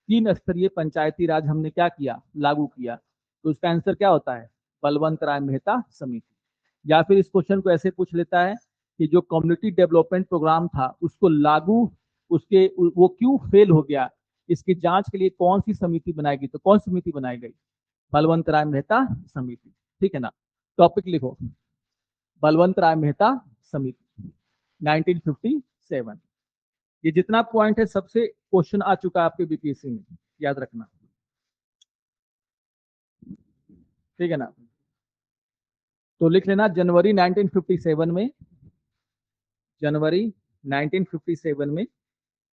A: 3 स्तरीय पंचायती राज हमने क्या किया, लागू किया। तो उसका आंसर क्या होता है, बलवंत राय मेहता समिति। या फिर इस क्वेश्चन को ऐसे पूछ लेता है कि जो कम्युनिटी डेवलपमेंट प्रोग्राम था उसको लागू, उसके वो क्यों फेल हो गया, इसकी जांच के लिए कौन सी समिति बनाई गई। तो कौन सी समिति बनाई गई, बलवंत राय मेहता समिति, ठीक है ना। टॉपिक लिखो, बलवंत राय मेहता समिति 1957। ये जितना पॉइंट है सबसे क्वेश्चन आ चुका है आपके बीपीएससी में, याद रखना, ठीक है ना। तो लिख लेना जनवरी 1957 में, जनवरी 1957 में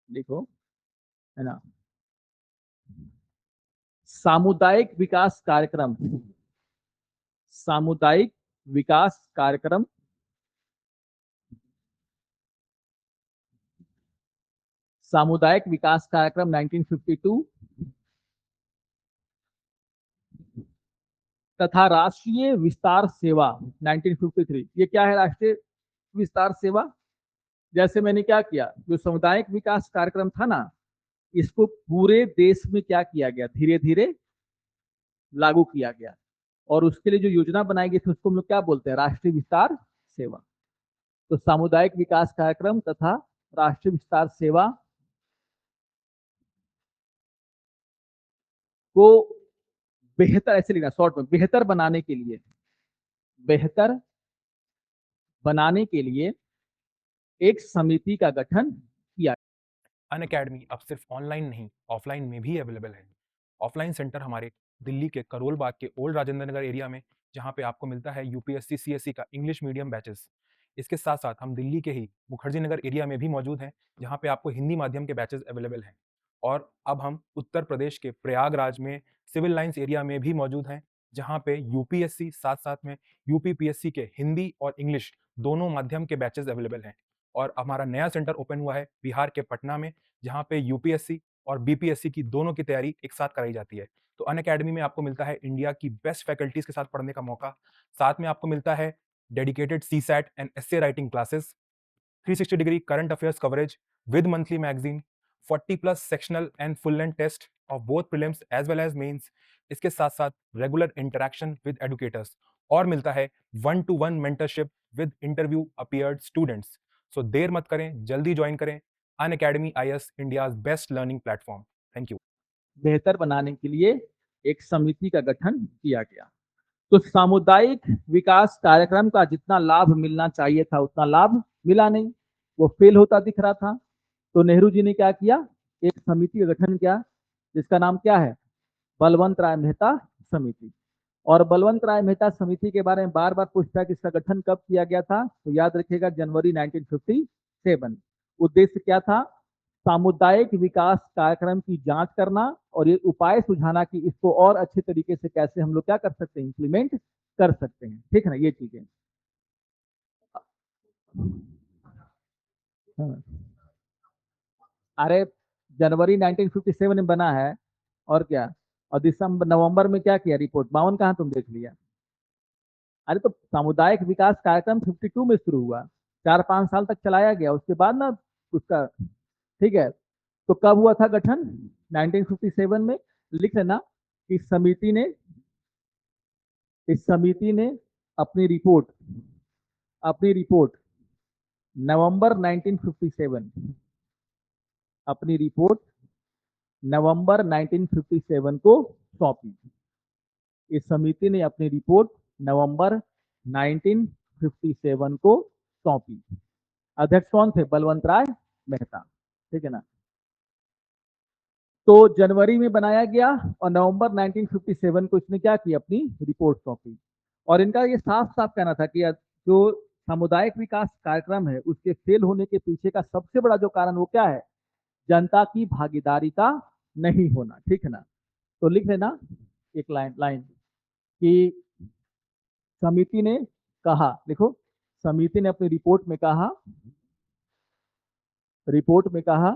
A: लिखो, है ना, सामुदायिक विकास कार्यक्रम, सामुदायिक विकास कार्यक्रम सामुदायिक विकास कार्यक्रम 1952 तथा राष्ट्रीय विस्तार सेवा 1953। ये क्या है राष्ट्रीय विस्तार सेवा, जैसे मैंने क्या किया, जो सामुदायिक विकास कार्यक्रम था ना, इसको पूरे देश में क्या किया गया, धीरे धीरे लागू किया गया। और उसके लिए जो योजना बनाई गई थी उसको हम लोग क्या बोलते हैं, राष्ट्रीय विस्तार सेवा। तो सामुदायिक विकास कार्यक्रम तथा राष्ट्रीय विस्तार सेवा को बेहतर, ऐसे लिखना शॉर्ट में, बेहतर बनाने के लिए, बेहतर बनाने के लिए एक समिति का गठन किया।
B: अनअकैडमी अब सिर्फ ऑनलाइन नहीं, ऑफलाइन में भी अवेलेबल है। ऑफलाइन सेंटर हमारे दिल्ली के करोल बाग के ओल्ड राजेंद्र नगर एरिया में, जहाँ पे आपको मिलता है यूपीएससी सीएससी का इंग्लिश मीडियम बैचेस। इसके साथ साथ हम दिल्ली के ही मुखर्जी नगर एरिया में भी मौजूद हैं, जहाँ पे आपको हिंदी माध्यम के बैचेस अवेलेबल हैं। और अब हम उत्तर प्रदेश के प्रयागराज में सिविल लाइंस एरिया में भी मौजूद हैं, जहाँ पे यूपीएससी साथ साथ में यूपीपीएससी के हिंदी और इंग्लिश दोनों माध्यम के बैचेस अवेलेबल हैं। और हमारा नया सेंटर ओपन हुआ है बिहार के पटना में, जहाँ पे यूपीएससी और बीपीएससी की दोनों की तैयारी एक साथ कराई जाती है। तो अनअकैडमी में आपको मिलता है इंडिया की बेस्ट फैकल्टीज के साथ पढ़ने का मौका। साथ में आपको मिलता है dedicated CSAT and essay writing classes, 360 degree current affairs coverage with monthly magazine, 40 plus sectional and full length test of both prelims as well as mains. इसके साथ साथ रेगुलर इंटरेक्शन विद एडुकेटर्स, और मिलता है 1-to-1 mentorship with interview appeared students. So देर मत करें, जल्दी ज्वाइन करें Unacademy IAS, India's best learning platform. Thank you.
A: बेहतर बनाने के लिए एक समिति का गठन किया गया। तो सामुदायिक विकास कार्यक्रम का जितना लाभ मिलना चाहिए था उतना लाभ मिला नहीं, वो फेल होता दिख रहा था। तो नेहरू जी ने क्या किया, एक समिति का गठन किया, जिसका नाम क्या है, बलवंत राय मेहता समिति। और बलवंत राय मेहता समिति के बारे में बार बार पूछता है कि इसका गठन कब किया गया था, तो याद रखिएगा जनवरी 1957। उद्देश्य क्या था, सामुदायिक विकास कार्यक्रम की जांच करना और ये उपाय सुझाना कि इसको और अच्छे तरीके से कैसे हम लोग क्या कर सकते हैं, इंप्लीमेंट कर सकते हैं। ठीक है ना, ये चीजें। हाँ। अरे जनवरी 1957 में बना है, और क्या, और दिसंबर नवंबर में क्या किया, रिपोर्ट 52 कहाँ तुम देख लिया। अरे तो सामुदायिक विकास कार्यक्रम 52 में शुरू हुआ, 4-5 साल तक चलाया गया, उसके बाद ना उसका, ठीक है। तो कब हुआ था गठन, 1957 में। लिख लेना कि इस समिति ने अपनी रिपोर्ट नवंबर 1957, अपनी रिपोर्ट नवंबर 1957 को सौंपी। इस समिति ने अपनी रिपोर्ट नवंबर 1957 को सौंपी। अध्यक्ष कौन थे, बलवंत राय मेहता। ठीक है ना। तो जनवरी में बनाया गया और नवंबर 1957 को इसने क्या किया, अपनी रिपोर्ट सौंपी। और इनका ये साफ साफ कहना था कि जो सामुदायिक विकास कार्यक्रम है उसके फेल होने के पीछे का सबसे बड़ा जो कारण वो क्या है, जनता की भागीदारी का नहीं होना। ठीक है ना। तो लिख लेना एक लाइन कि समिति ने कहा, लिखो, समिति ने अपनी रिपोर्ट में कहा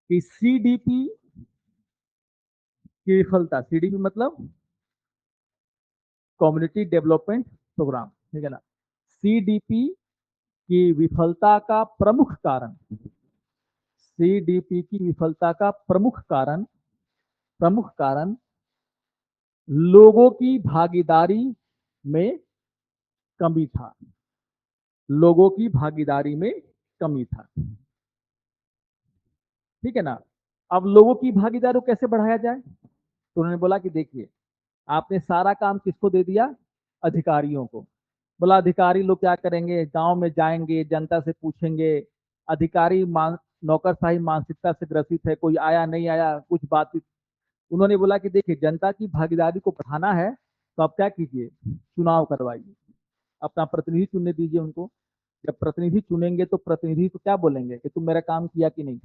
A: कि सीडीपी की विफलता, सीडीपी मतलब कम्युनिटी डेवलपमेंट प्रोग्राम, ठीक है ना। सीडीपी की विफलता का प्रमुख कारण, सीडीपी की विफलता का प्रमुख कारण लोगों की भागीदारी में कमी था, लोगों की भागीदारी में कमी था। ठीक है ना। अब लोगों की भागीदारी को कैसे बढ़ाया जाए, तो उन्होंने बोला कि देखिए, आपने सारा काम किसको दे दिया, अधिकारियों को। बोला अधिकारी लोग क्या करेंगे, गांव में जाएंगे, जनता से पूछेंगे। अधिकारी नौकरशाही मानसिकता से ग्रसित है, कोई आया नहीं आया, कुछ बात। उन्होंने बोला कि देखिए, जनता की भागीदारी को बढ़ाना है तो आप क्या कीजिए, चुनाव करवाइए, अपना प्रतिनिधि चुनने दीजिए उनको। जब प्रतिनिधि चुनेंगे तो प्रतिनिधि को क्या बोलेंगे कि तुम मेरा काम किया कि नहीं।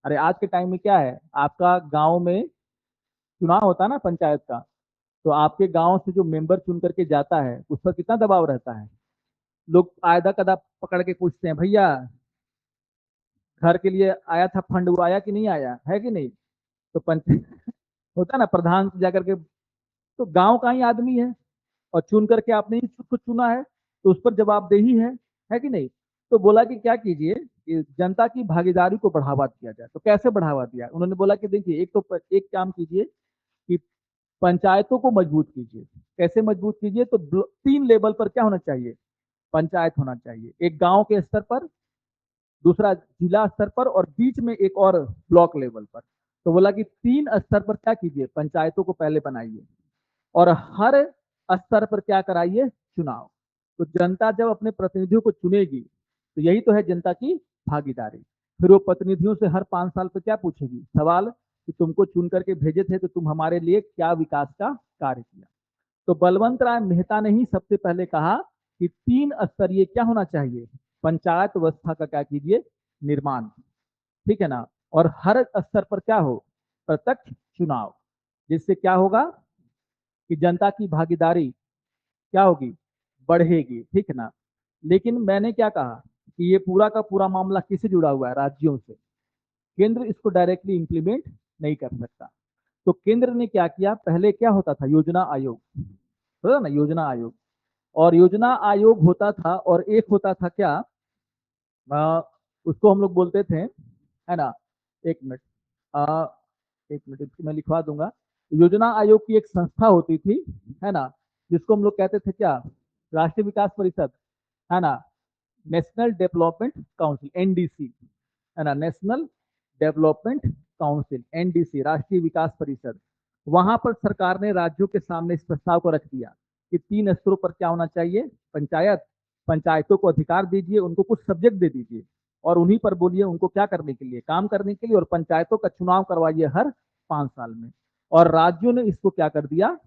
A: अरे आज के टाइम में क्या है, आपका गांव में चुनाव होता है ना पंचायत का, तो आपके गांव से जो मेंबर चुन करके जाता है उस पर कितना दबाव रहता है। लोग आयदा कदा पकड़ के पूछते हैं, भैया घर के लिए आया था फंड, वो आया कि नहीं आया है कि नहीं। तो पंचायत होता है ना, प्रधान से जाकर के, तो गांव का ही आदमी है और चुन करके आपने ही उसको चुना है, तो उस पर जवाबदेही है कि नहीं। तो बोला कि क्या कीजिए कि जनता की भागीदारी को बढ़ावा दिया जाए। तो कैसे बढ़ावा दिया, उन्होंने बोला कि देखिए, एक काम कीजिए कि पंचायतों को मजबूत कीजिए। कैसे मजबूत कीजिए, तो 3 लेवल पर क्या होना चाहिए, पंचायत होना चाहिए। एक गांव के स्तर पर, दूसरा जिला स्तर पर, और बीच में एक और ब्लॉक लेवल पर। तो बोला कि 3 स्तर पर क्या कीजिए, पंचायतों को पहले बनाइए, और हर स्तर पर क्या कराइए, चुनाव। तो जनता जब अपने प्रतिनिधियों को चुनेगी तो यही तो है जनता की भागीदारी। फिर वो प्रतिनिधियों से हर 5 साल पे क्या पूछेगी सवाल कि तुमको चुन करके भेजे थे तो तुम हमारे लिए क्या विकास का कार्य किया। तो बलवंत राय मेहता ने ही सबसे पहले कहा कि 3 स्तरीय क्या होना चाहिए, पंचायत व्यवस्था का क्या कीजिए, निर्माण। ठीक है ना। और हर स्तर पर क्या हो, प्रत्यक्ष चुनाव, जिससे क्या होगा कि जनता की भागीदारी क्या होगी, बढ़ेगी। ठीक है ना। लेकिन मैंने क्या कहा कि ये पूरा का पूरा मामला किससे जुड़ा हुआ है, राज्यों से। केंद्र इसको डायरेक्टली इंप्लीमेंट नहीं कर सकता। तो केंद्र ने क्या किया, पहले क्या होता था, योजना आयोग, होता ना योजना आयोग। और योजना आयोग होता था और एक होता था क्या, आ, उसको हम लोग बोलते थे, है ना, एक मिनट, आ, एक मिनट इसको मैं लिखवा दूंगा। योजना आयोग की एक संस्था होती थी, है ना, जिसको हम लोग कहते थे क्या, राष्ट्रीय विकास परिषद, है ना, नेशनल डेवलपमेंट काउंसिल, एनडीसी, है ना, नेशनल डेवलपमेंट काउंसिल, एनडीसी, राष्ट्रीय विकास परिषद। वहां पर सरकार ने राज्यों के सामने इस प्रस्ताव को रख दिया कि 3 स्तरों पर क्या होना चाहिए, पंचायत, पंचायतों को अधिकार दीजिए, उनको कुछ सब्जेक्ट दे दीजिए और उन्हीं पर बोलिए उनको क्या करने के लिए, काम करने के लिए, और पंचायतों का चुनाव करवाइए हर 5 साल में। और राज्यों ने इसको क्या कर दिया,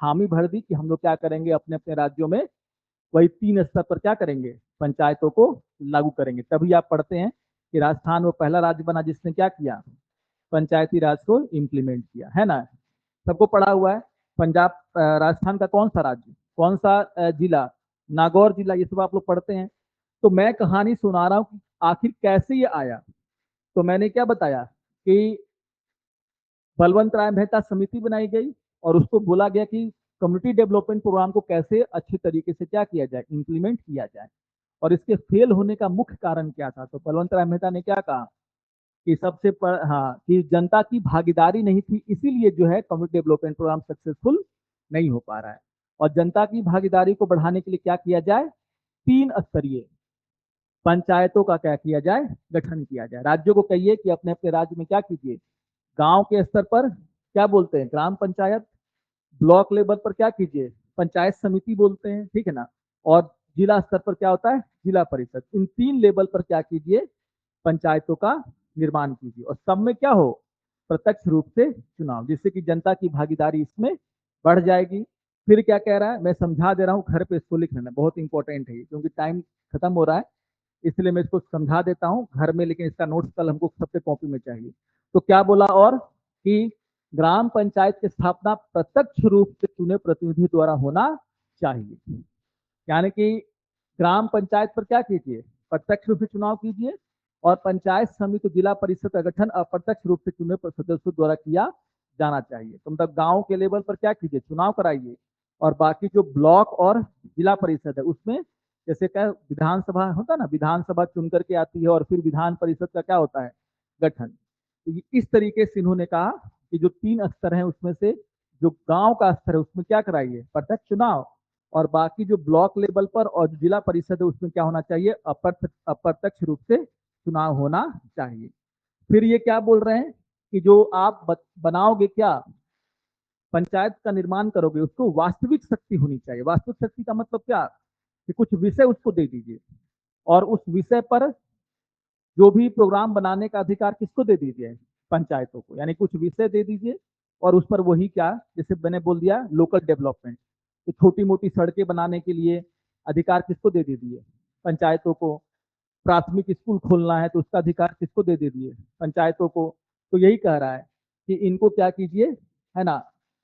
A: हामी भर दी कि हम लोग क्या करेंगे, अपने अपने राज्यों में वही 3 स्तर पर क्या करेंगे, पंचायतों को लागू करेंगे। तभी आप पढ़ते हैं कि राजस्थान वो पहला राज्य बना जिसने क्या किया, पंचायती राज को इम्प्लीमेंट किया, है ना। सबको पढ़ा हुआ है। पंजाब, राजस्थान का कौन सा राज्य, कौन सा जिला, नागौर जिला, ये सब आप लोग पढ़ते हैं। तो मैं कहानी सुना रहा हूँ कि आखिर कैसे ये आया। तो मैंने क्या बताया कि बलवंत राय मेहता समिति बनाई गई और उसको बोला गया कि कम्युनिटी डेवलपमेंट प्रोग्राम को कैसे अच्छे तरीके से क्या किया जाए, इंप्लीमेंट किया जाए। और इसके फेल होने का मुख्य कारण क्या था, तो बलवंत राय मेहता ने क्या कहा कि हाँ, कि जनता की भागीदारी नहीं थी, इसीलिए जो है कम्युनिटी डेवलपमेंट प्रोग्राम सक्सेसफुल नहीं हो पा रहा है। और जनता की भागीदारी को बढ़ाने के लिए क्या किया जाए, 3 स्तरीय पंचायतों का क्या किया जाए, गठन किया जाए। राज्यों को कहिए कि अपने अपने राज्य में क्या कीजिए, गांव के स्तर पर क्या बोलते हैं, ग्राम पंचायत, ब्लॉक लेवल पर क्या कीजिए, पंचायत समिति बोलते हैं, ठीक है ना। और जिला स्तर पर क्या होता है, जिला परिषद। इन 3 लेवल पर क्या कीजिए, पंचायतों का निर्माण कीजिए और सब में क्या हो, प्रत्यक्ष रूप से चुनाव, जिससे कि जनता की भागीदारी इसमें बढ़ जाएगी। फिर क्या कह रहा है, मैं समझा दे रहा हूँ, घर पे इसको लिख लेना, बहुत इंपॉर्टेंट है क्योंकि टाइम खत्म हो रहा है, इसलिए मैं इसको समझा देता हूँ घर में, लेकिन इसका नोट्स कल हमको सबसे कॉपी में चाहिए। तो क्या बोला, और कि ग्राम पंचायत की स्थापना प्रत्यक्ष रूप से चुने प्रतिनिधि द्वारा होना चाहिए। यानी कि ग्राम पंचायत पर क्या कीजिए, प्रत्यक्ष रूप से चुनाव कीजिए, और पंचायत समिति जिला परिषद का गठन अप्रत्यक्ष रूप से चुने सदस्यों द्वारा किया जाना चाहिए। तो मतलब गांव के लेवल पर क्या कीजिए, चुनाव कराइए, और बाकी जो ब्लॉक और जिला परिषद है उसमें, जैसे क्या विधानसभा होता है ना, विधानसभा चुन करके आती है और फिर विधान परिषद का क्या होता है, गठन। तो इस तरीके से इन्होंने कहा कि जो 3 स्तर हैं उसमें से जो गांव का स्तर है उसमें क्या कराइए, प्रत्यक्ष चुनाव, और बाकी जो ब्लॉक लेवल पर और जिला परिषद है उसमें क्या होना चाहिए, अप्रत्यक्ष रूप से चुनाव होना चाहिए। फिर ये क्या बोल रहे हैं कि जो आप बनाओगे क्या, पंचायत का निर्माण करोगे, उसको वास्तविक शक्ति होनी चाहिए। वास्तविक शक्ति का मतलब क्या, कि कुछ विषय उसको दे दीजिए और उस विषय पर जो भी प्रोग्राम बनाने का अधिकार किसको दे दीजिए, पंचायतों को। यानी कुछ विषय दे दीजिए और उस पर वही क्या, जैसे मैंने बोल दिया लोकल डेवलपमेंट, तो छोटी मोटी सड़कें बनाने के लिए अधिकार किसको दे दीजिए, पंचायतों को। प्राथमिक स्कूल खोलना है तो उसका अधिकार किसको दे दीजिए, पंचायतों को। तो यही कह रहा है कि इनको क्या कीजिए, है ना,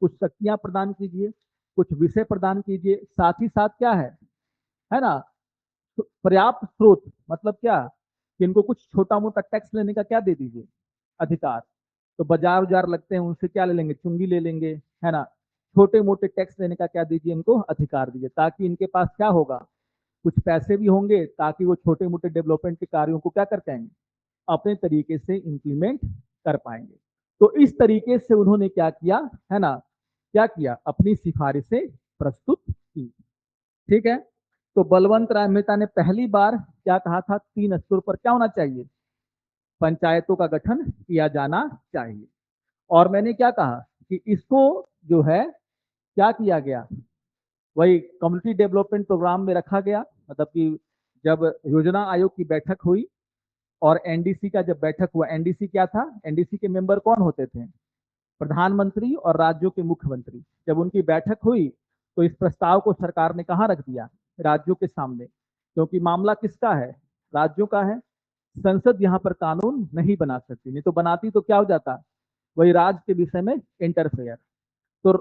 A: कुछ शक्तियां प्रदान कीजिए, कुछ विषय प्रदान कीजिए, साथ ही साथ क्या है ना, तो पर्याप्त स्रोत, मतलब क्या, कि इनको कुछ छोटा मोटा टैक्स लेने का क्या दे दीजिए, अधिकार। तो बाजार उजार लगते हैं उनसे क्या ले लेंगे, चुंगी ले लेंगे, है ना। छोटे मोटे टैक्स लेने का क्या दीजिए, इनको अधिकार दीजिए, ताकि इनके पास क्या होगा, कुछ पैसे भी होंगे, ताकि वो छोटे मोटे डेवलपमेंट के कार्यों को क्या कर पाएंगे, अपने तरीके से इंप्लीमेंट कर पाएंगे। तो इस तरीके से उन्होंने क्या किया, है ना, क्या किया, अपनी सिफारिशें प्रस्तुत की। ठीक है। तो बलवंत राय मेहता ने पहली बार क्या कहा था, 3 स्तरों पर क्या होना चाहिए, पंचायतों का गठन किया जाना चाहिए। और मैंने क्या कहा कि इसको जो है क्या किया गया, वही कम्युनिटी डेवलपमेंट प्रोग्राम में रखा गया। मतलब कि जब योजना आयोग की बैठक हुई और एनडीसी का जब बैठक हुआ, एनडीसी क्या था, एनडीसी के मेंबर कौन होते थे, प्रधानमंत्री और राज्यों के मुख्यमंत्री। जब उनकी बैठक हुई तो इस प्रस्ताव को सरकार ने कहाँ रख दिया, राज्यों के सामने, क्योंकि मामला किसका है, राज्यों का है। संसद यहाँ पर कानून नहीं बना सकती, नहीं तो बनाती तो क्या हो जाता, वही राज्य के विषय में इंटरफेयर। तो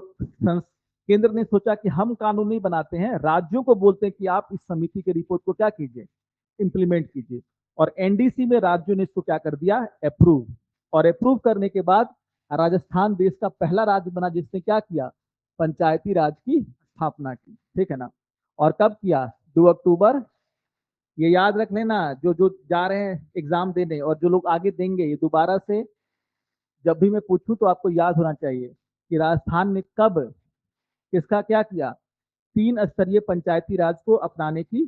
A: केंद्र ने सोचा कि हम कानून नहीं बनाते हैं, राज्यों को बोलते हैं कि आप इस समिति के रिपोर्ट को क्या कीजिए, इंप्लीमेंट कीजिए। और एनडीसी में राज्यों ने इसको क्या कर दिया, अप्रूव। और अप्रूव करने के बाद राजस्थान देश का पहला राज्य बना जिसने क्या किया, पंचायती राज की स्थापना की, ठीक है ना। और कब किया, 2 अक्टूबर, ये याद रख लेना, जो जो जा रहे हैं एग्जाम देने और जो लोग आगे देंगे, ये दोबारा से जब भी मैं पूछूं तो आपको याद होना चाहिए कि राजस्थान ने कब किसका क्या किया, 3 स्तरीय पंचायती राज को अपनाने की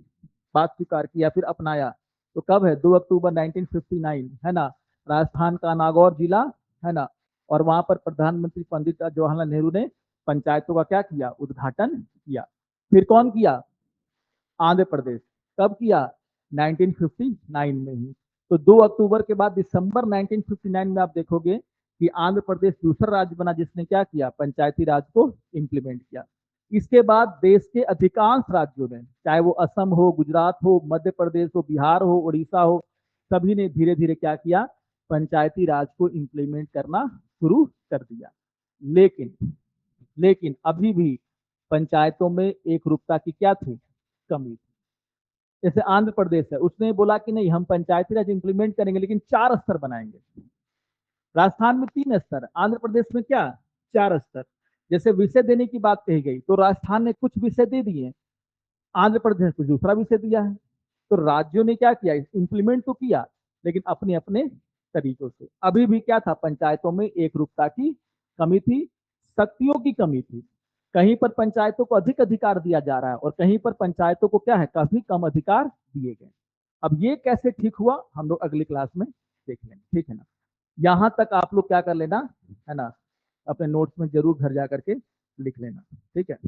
A: बात स्वीकार की या फिर अपनाया। तो कब है, 2 अक्टूबर 1959, है ना। राजस्थान का नागौर जिला, है ना। और वहां पर प्रधानमंत्री पंडित जवाहरलाल नेहरू ने पंचायतों का क्या किया, उद्घाटन किया। फिर कौन किया, आंध्र प्रदेश। कब किया, 1959 में ही। तो 2 अक्टूबर के बाद दिसंबर 1959 में आप देखोगे कि आंध्र प्रदेश दूसरा राज्य बना जिसने क्या किया, पंचायती राज को इंप्लीमेंट किया। इसके बाद देश के अधिकांश राज्यों ने, चाहे वो असम हो, गुजरात हो, मध्य प्रदेश हो, बिहार हो, उड़ीसा हो, सभी ने धीरे धीरे क्या किया, पंचायती राज को इंप्लीमेंट करना शुरू कर दिया। लेकिन लेकिन अभी भी पंचायतों में एक रूपता की क्या थी, कमी थी। जैसे आंध्र प्रदेश है, उसने बोला कि नहीं हम पंचायती राज इंप्लीमेंट करेंगे लेकिन 4 स्तर बनाएंगे। राजस्थान में 3 स्तर, आंध्र प्रदेश में क्या, 4 स्तर। जैसे विषय देने की बात कही गई तो राजस्थान ने कुछ विषय दे दिए, आंध्र प्रदेश को दूसरा विषय दिया है। तो राज्यों ने क्या किया, इंप्लीमेंट तो किया लेकिन अपने अपने तरीकों से। अभी भी क्या था, पंचायतों में एक रूपता की कमी थी, शक्तियों की कमी थी। कहीं पर पंचायतों को अधिक अधिकार दिया जा रहा है और कहीं पर पंचायतों को क्या है, काफी कम अधिकार दिए गए। अब ये कैसे ठीक हुआ, हम लोग अगली क्लास में देख लेंगे, ठीक है ना। यहां तक आप लोग क्या कर लेना, है ना, अपने नोट्स में जरूर घर जा करके लिख लेना, ठीक है।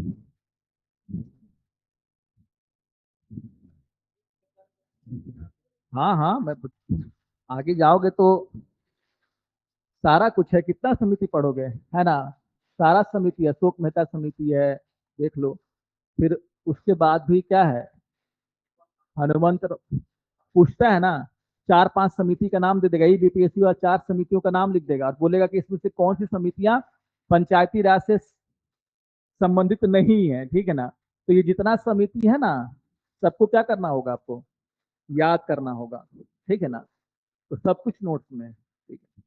A: हाँ हाँ, मैं आगे जाओगे तो सारा कुछ है, कितना समिति पढ़ोगे, है ना। सारा समिति है, अशोक मेहता समिति है, देख लो। फिर उसके बाद भी क्या है, हनुमंत पूछता है ना, 4-5 समिति का नाम दे देगा, बीपीएससी वाला 4 समितियों का नाम लिख देगा और बोलेगा कि इसमें से कौन सी समितियां पंचायती राज से संबंधित नहीं है, ठीक है ना। तो ये जितना समिति है ना, सबको क्या करना होगा, आपको याद करना होगा, ठीक है ना। तो सब कुछ नोट्स में है, ठीक है।